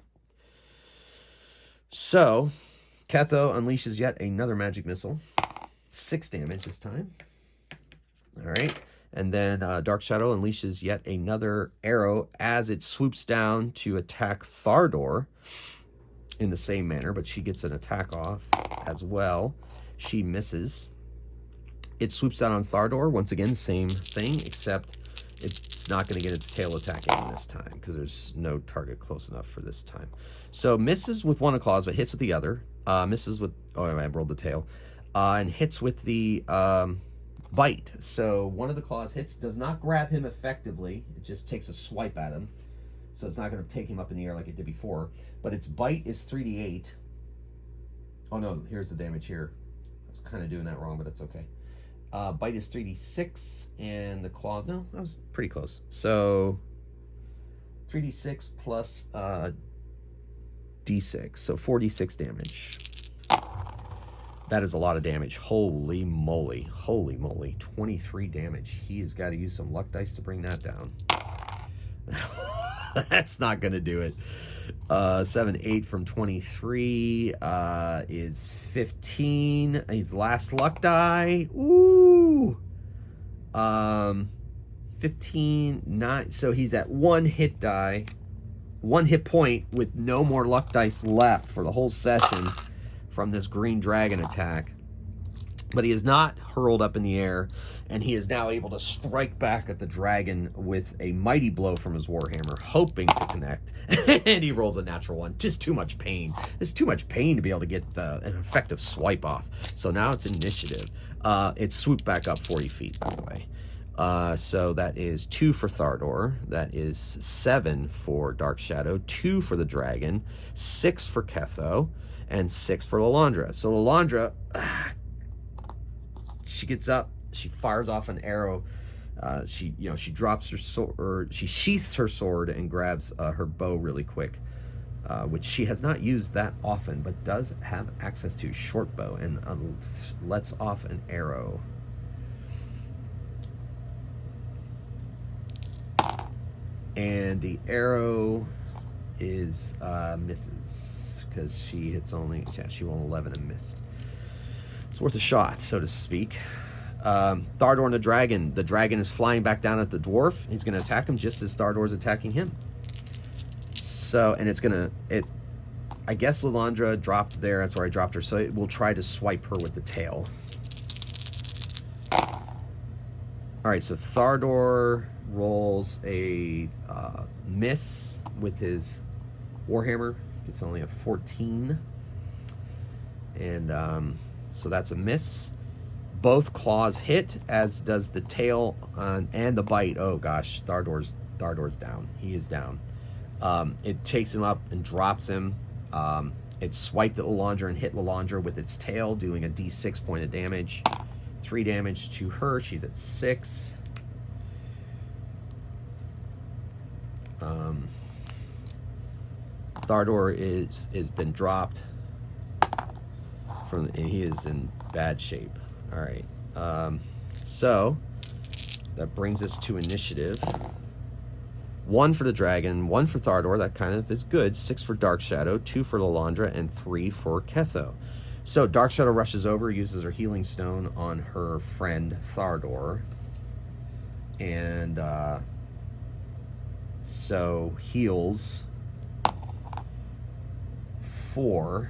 A: So, Ketho unleashes yet another magic missile. 6 damage this time. All right. And then Dark Shadow unleashes yet another arrow as it swoops down to attack Thardor in the same manner, but she gets an attack off as well. She misses. It swoops down on Thardor. Once again, same thing, except it's not going to get its tail attacking this time because there's no target close enough for this time. So misses with one of claws, but hits with the other. Misses with, oh, I rolled the tail. And hits with the bite. So one of the claws hits, does not grab him effectively. It just takes a swipe at him. So it's not going to take him up in the air like it did before. But its bite is 3d8. Oh no, here's the damage here. I was kind of doing that wrong, but it's okay. Bite is 3d6, and the claw, no, that was pretty close. So 3d6 plus d6, so 4d6 damage. That is a lot of damage. Holy moly. Holy moly. 23 damage. He has got to use some luck dice to bring that down. That's not going to do it. 7, 8 from 23 is 15. His last luck die. Ooh. 15, 9. So he's at 1 hit die. 1 hit point with no more luck dice left for the whole session from this green dragon attack. But he is not hurled up in the air, and he is now able to strike back at the dragon with a mighty blow from his warhammer, hoping to connect. And he rolls a natural 1. Just too much pain. It's too much pain to be able to get an effective swipe off. So now it's initiative. It swooped back up 40 feet, by the way. So that is 2 for Thardor. That is 7 for Dark Shadow. 2 for the dragon. 6 for Ketho. And 6 for Lalandra. So Lalandra, she gets up, she fires off an arrow. She drops her sword, or she sheaths her sword and grabs her bow really quick, which she has not used that often, but does have access to short bow, and lets off an arrow. And the arrow is misses. Because she hits only, yeah, she rolled 11 and missed. It's worth a shot, so to speak. Thardor and the dragon. The dragon is flying back down at the dwarf. He's going to attack him just as Thardor's attacking him. So, and it's going to, I guess Lalandra dropped there. That's where I dropped her. So it will try to swipe her with the tail. All right, so Thardor rolls a miss with his warhammer. It's only a 14. And so that's a miss. Both claws hit, as does the tail and the bite. Oh gosh, Thardor's down. He is down. It takes him up and drops him. It swiped at Lalandra and hit Lalandra with its tail, doing a d6 point of damage. 3 damage to her. She's at 6. Thardor is been dropped from, and he is in bad shape. All right, so that brings us to initiative. 1 for the dragon, 1 for Thardor. That kind of is good. 6 for Dark Shadow, 2 for Lalandra, and 3 for Ketho. So Dark Shadow rushes over, uses her healing stone on her friend Thardor, and so heals 4,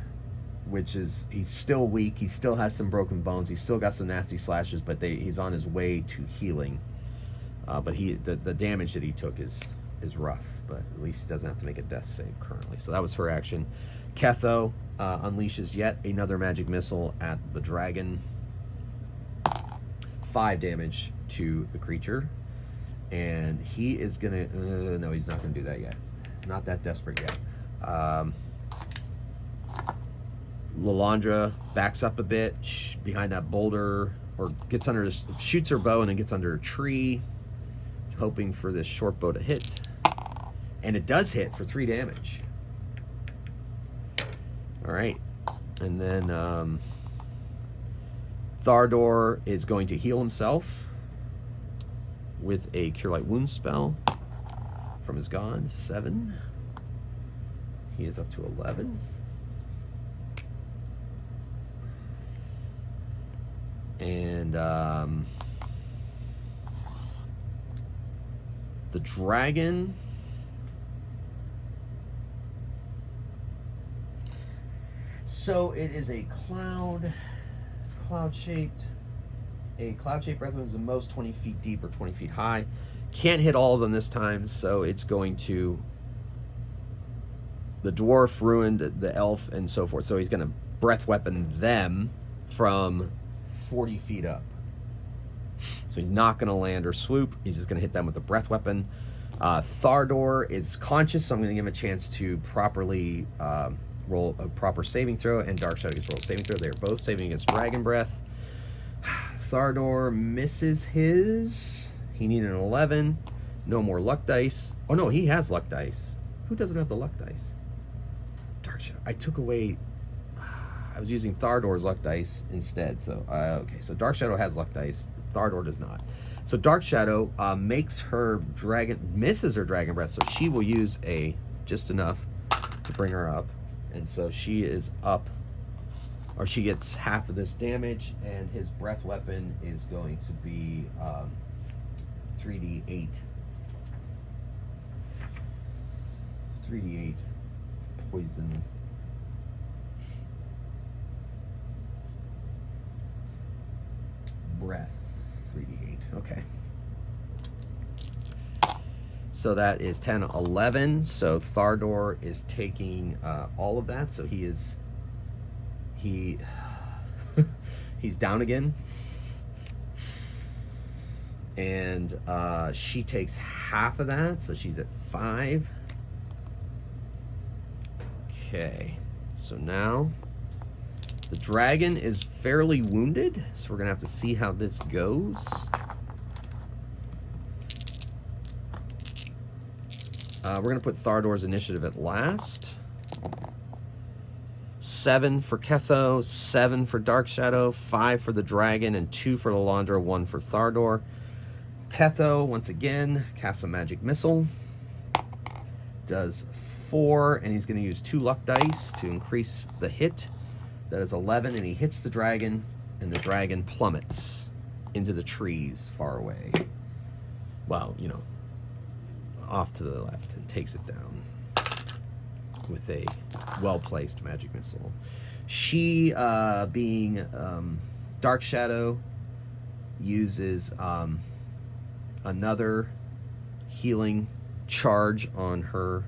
A: which is, he's still weak. He still has some broken bones. He's still got some nasty slashes, but he's on his way to healing. But the damage that he took is rough, but at least he doesn't have to make a death save currently. So that was her action. Ketho unleashes yet another magic missile at the dragon. 5 damage to the creature. And he is gonna, no, he's not gonna do that yet. Not that desperate yet. Lalandra backs up a bit behind that boulder, or gets under, shoots her bow and then gets under a tree, hoping for this short bow to hit. And it does hit for 3 damage. All right. And then Thardor is going to heal himself with a Cure Light Wounds spell from his god. 7. He is up to 11. And the dragon, so it is a cloud-shaped. A cloud-shaped breath is the most 20 feet deep or 20 feet high. Can't hit all of them this time, so it's going to... The dwarf ruined the elf and so forth, so he's going to breath weapon them from 40 feet up. So he's not going to land or swoop. He's just going to hit them with a breath weapon. Thardor is conscious, so I'm going to give him a chance to properly roll a proper saving throw, and Dark Shadow gets rolled a saving throw. They're both saving against Dragon Breath. Thardor misses his. He needed an 11. No more luck dice. Oh no, he has luck dice. Who doesn't have the luck dice? Dark Shadow. I took away... I was using Thardor's luck dice instead. So, okay. So Dark Shadow has luck dice. Thardor does not. So Dark Shadow misses her Dragon Breath, so she will use just enough to bring her up. And so she is up, or she gets half of this damage, and his breath weapon is going to be 3d8. 3d8 poison. Breath. 3d8. Okay. So that is 10, 11. So Thardor is taking all of that. So he's down again. And she takes half of that. So she's at 5. Okay. So now the dragon is fairly wounded. So we're going to have to see how this goes. We're going to put Thardor's initiative at last. 7 for Ketho, 7 for Dark Shadow, 5 for the dragon, and 2 for Lalandra, 1 for Thardor. Ketho, once again, casts a magic missile. Does 4, and he's going to use 2 luck dice to increase the hit. That is 11, and he hits the dragon, and the dragon plummets into the trees far away. Well, you know, off to the left, and takes it down with a well-placed magic missile. She, being Dark Shadow, uses another healing charge on her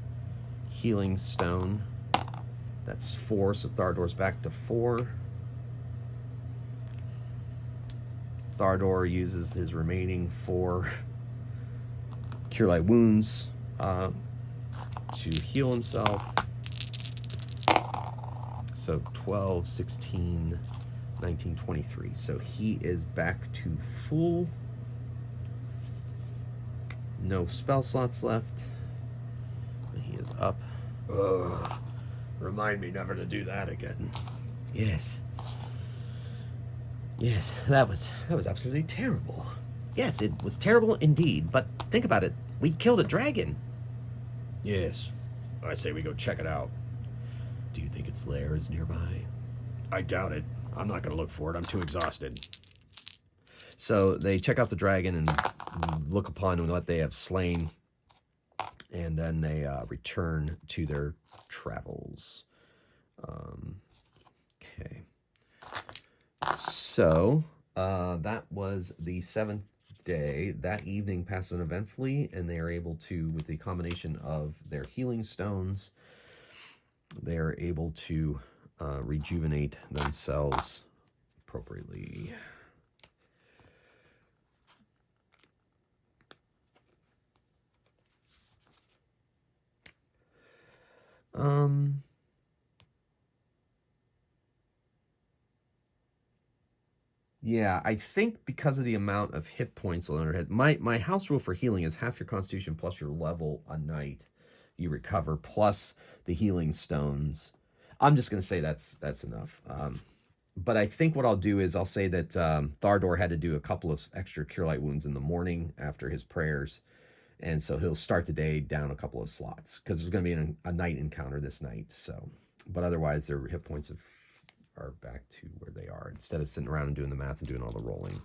A: healing stone. That's 4, so Thardor's back to 4. Thardor uses his remaining 4 Cure Light Wounds to heal himself. So 12, 16, 19, 23. So he is back to full. No spell slots left. He is up.
B: Ugh. Remind me never to do that again.
A: Yes. Yes, that was absolutely terrible. Yes, it was terrible indeed, but think about it. We killed a dragon.
B: Yes. I say we go check it out.
A: Do you think its lair is nearby?
B: I doubt it. I'm not going to look for it. I'm too exhausted.
A: So they check out the dragon and look upon what they have slain. And then they return to their travels. Okay. So that was the 7th day. That evening passes uneventfully, and they are able to, with the combination of their healing stones, they are able to rejuvenate themselves appropriately. Yeah, I think because of the amount of hit points Leonard had, my house rule for healing is half your constitution plus your level a night you recover, plus the healing stones. I'm just going to say that's enough. But I think what I'll do is I'll say that Thardor had to do a couple of extra Cure Light Wounds in the morning after his prayers. And so he'll start the day down a couple of slots because there's going to be a night encounter this night. So, but otherwise their hit points are back to where they are instead of sitting around and doing the math and doing all the rolling.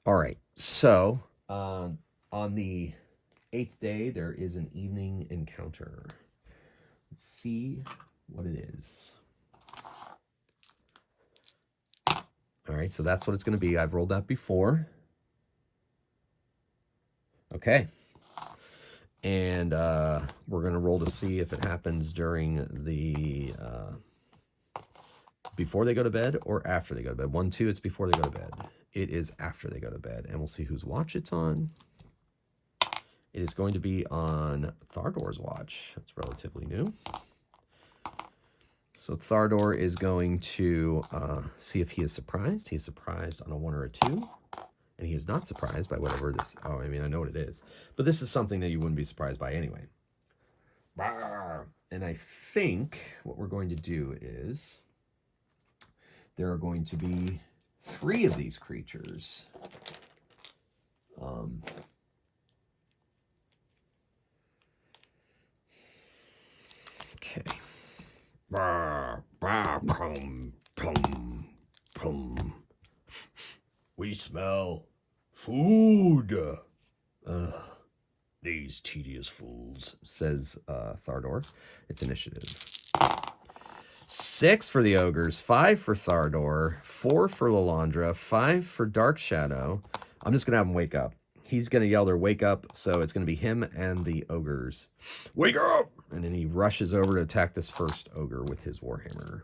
A: All right. So on the 8th day, there is an evening encounter. Let's see what it is. All right. So that's what it's going to be. I've rolled that before. Okay. And we're going to roll to see if it happens during the... before they go to bed or after they go to bed. 1, 2, it's before they go to bed. It is after they go to bed. And we'll see whose watch it's on. It is going to be on Thardor's watch. That's relatively new. So Thardor is going to see if he is surprised. He is surprised on a 1 or a 2. And he is not surprised by whatever this... Oh, I mean, I know what it is. But this is something that you wouldn't be surprised by anyway. And I think what we're going to do is... there are going to be 3 of these creatures. Okay.
B: We smell food. These tedious fools,
A: says Thardor. It's initiative. 6 for the ogres, 5 for Thardor, 4 for Lalandra, 5 for Dark Shadow. I'm just going to have him wake up. He's going to yell their wake up, so it's going to be him and the ogres.
B: Wake up!
A: And then he rushes over to attack this first ogre with his warhammer.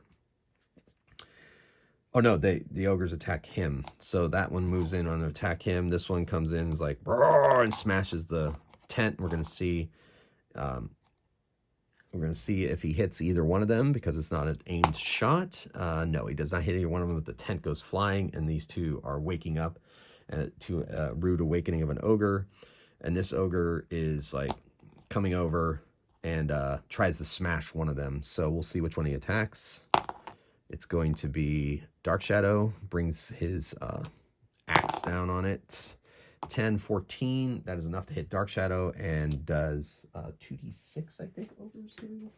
A: Oh, no, the ogres attack him. So that one moves in on to attack him. This one comes in, is like, and smashes the tent. We're going to see... we're going to see if he hits either one of them because it's not an aimed shot. No, he does not hit either one of them, but the tent goes flying, and these two are waking up to a rude awakening of an ogre. And this ogre is like coming over and tries to smash one of them. So we'll see which one he attacks. It's going to be Dark Shadow, brings his axe down on it. 10, 14, that is enough to hit Dark Shadow, and does 2d6, I think, ogres do.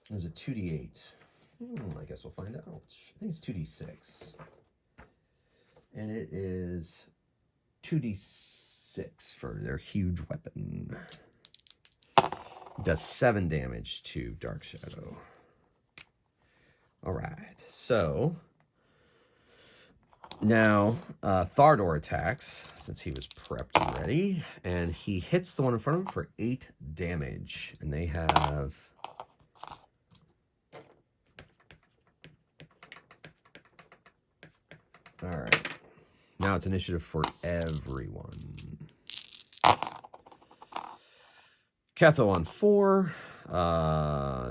A: There's a 2d8. I guess we'll find out. I think it's 2d6. And it is 2d6 for their huge weapon. It does 7 damage to Dark Shadow. All right, so now Thardor attacks, since he was prepped and ready, and he hits the one in front of him for 8 damage, and they have... All right, now it's initiative for everyone. Ketho on 4,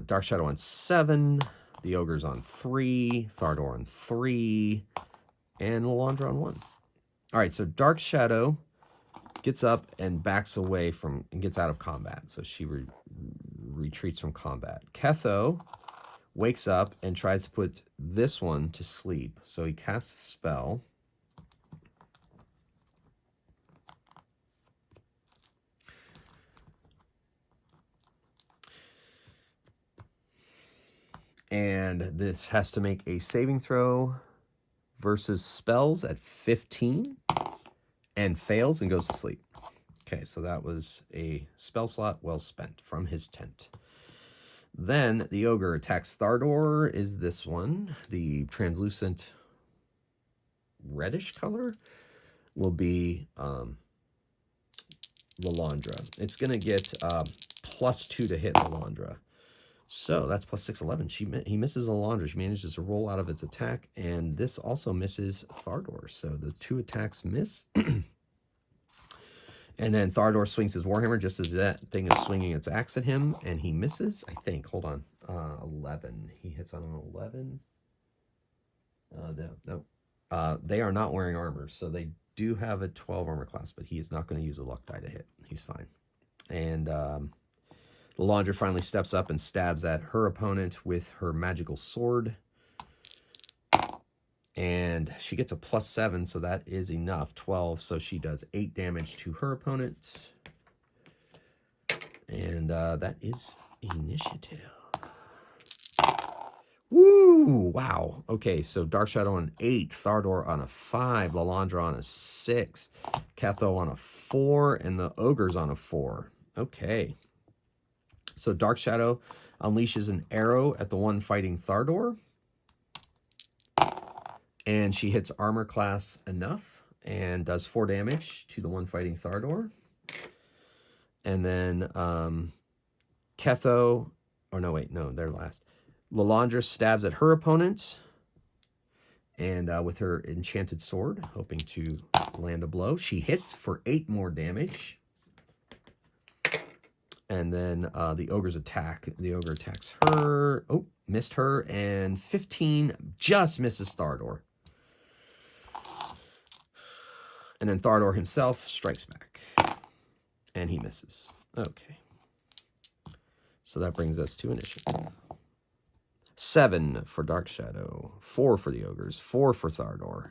A: Dark Shadow on 7, the Ogre's on 3, Thardor on 3, and Lalandra on 1. All right, so Dark Shadow gets up and backs away from and gets out of combat. So she retreats from combat. Ketho wakes up and tries to put this one to sleep. So he casts a spell. And this has to make a saving throw versus spells at 15 and fails and goes to sleep. Okay, so that was a spell slot well spent from his tent. Then the ogre attacks Thardor, is this one. The translucent reddish color will be Lalandra. It's going to get +2 to hit Lalandra. So that's +6, 11. He misses Lalandra. She manages to roll out of its attack, and this also misses Thardor. So the 2 attacks miss. And then Thardor swings his warhammer just as that thing is swinging its axe at him, and he misses, I think. Hold on. 11. He hits on an 11. No. They are not wearing armor, so they do have a 12 armor class, but he is not going to use a luck die to hit. He's fine. And Lalandra finally steps up and stabs at her opponent with her magical sword. And she gets a +7, so that is enough. 12, so she does 8 damage to her opponent. And that is initiative. Woo! Wow. Okay, so Dark Shadow on 8, Thardor on a 5, Lalandra on a 6, Ketho on a 4, and the Ogre's on a 4. Okay. So Dark Shadow unleashes an arrow at the one fighting Thardor. And she hits armor class enough and does 4 damage to the one fighting Thardor. And then Ketho, oh no, wait, no, they're last. Lalandra stabs at her opponent and with her enchanted sword, hoping to land a blow. She hits for 8 more damage. And then the ogre's attack. The ogre attacks her. Oh, missed her. And 15 just misses Thardor. And then Thardor himself strikes back. And he misses. Okay. So that brings us to initiative. 7 for Dark Shadow. 4 for the ogres. 4 for Thardor.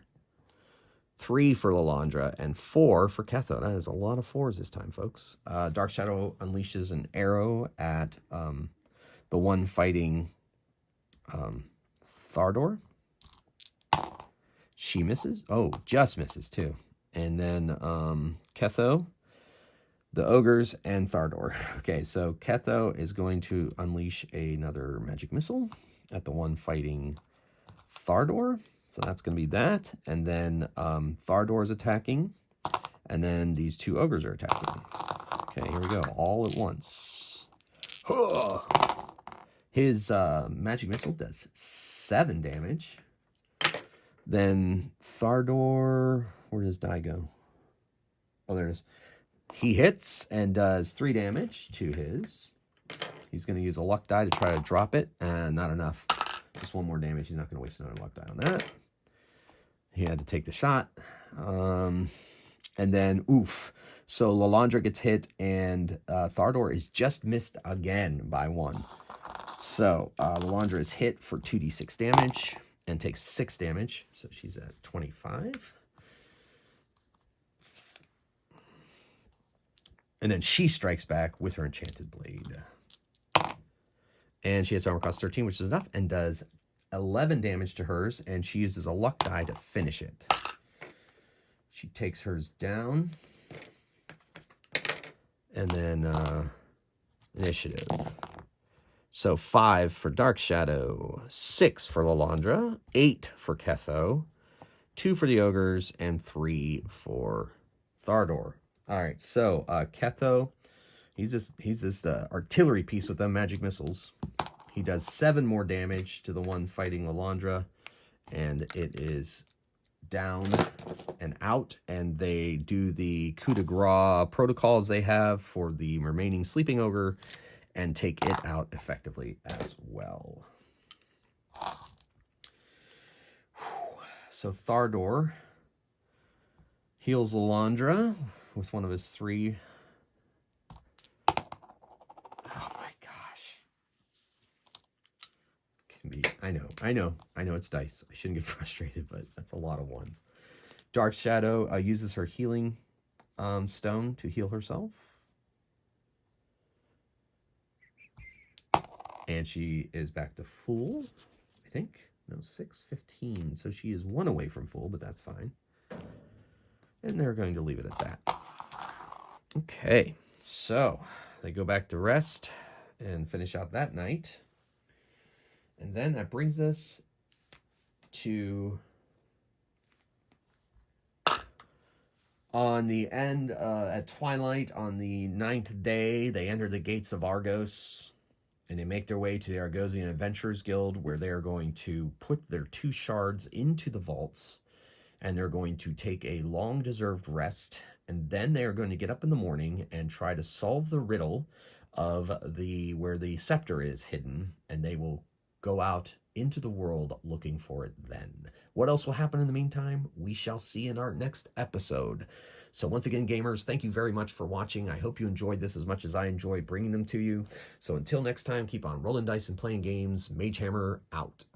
A: 3 for Lalandra, and 4 for Ketho. That is a lot of 4s this time, folks. Dark Shadow unleashes an arrow at the one fighting Thardor. She misses. Oh, just misses, too. And then Ketho, the ogres, and Thardor. Okay, so Ketho is going to unleash another magic missile at the one fighting Thardor. So that's going to be that. And then Thardor is attacking. And then these 2 ogres are attacking. Okay, here we go. All at once. His magic missile does 7 damage. Then Thardor... Where does die go? Oh, there it is. He hits and does 3 damage to his. He's going to use a luck die to try to drop it. And not enough. Just 1 more damage. He's not going to waste another luck die on that. He had to take the shot. And then, oof. So Lalandra gets hit, and Thardor is just missed again by 1. So Lalandra is hit for 2d6 damage and takes 6 damage. So she's at 25. And then she strikes back with her enchanted blade. And she hits armor class 13, which is enough, and does 11 damage to hers, and she uses a luck die to finish it. She takes hers down. And then initiative. So 5 for Dark Shadow, 6 for Lalandra, 8 for Ketho, 2 for the ogres, and 3 for Thardor. All right, so Ketho, he's this artillery piece with them magic missiles. He does 7 more damage to the one fighting Lalandra, and it is down and out, and they do the coup de grace protocols they have for the remaining sleeping ogre and take it out effectively as well. So Thardor heals Lalandra with one of his 3. Oh my gosh. Can be, I know it's dice. I shouldn't get frustrated, but that's a lot of 1s. Dark Shadow uses her healing stone to heal herself. And she is back to full, I think. No, 6, 15. So she is 1 away from full, but that's fine. And they're going to leave it at that. Okay, so they go back to rest and finish out that night. And then that brings us to on the end, at twilight, on the 9th day, they enter the gates of Argos, and they make their way to the Argosian Adventurers Guild, where they are going to put their 2 shards into the vaults, and they're going to take a long-deserved rest, and then they are going to get up in the morning and try to solve the riddle of where the scepter is hidden, and they will go out into the world looking for it then. What else will happen in the meantime? We shall see in our next episode. So once again, gamers, thank you very much for watching. I hope you enjoyed this as much as I enjoyed bringing them to you. So until next time, keep on rolling dice and playing games. Mage Hammer out.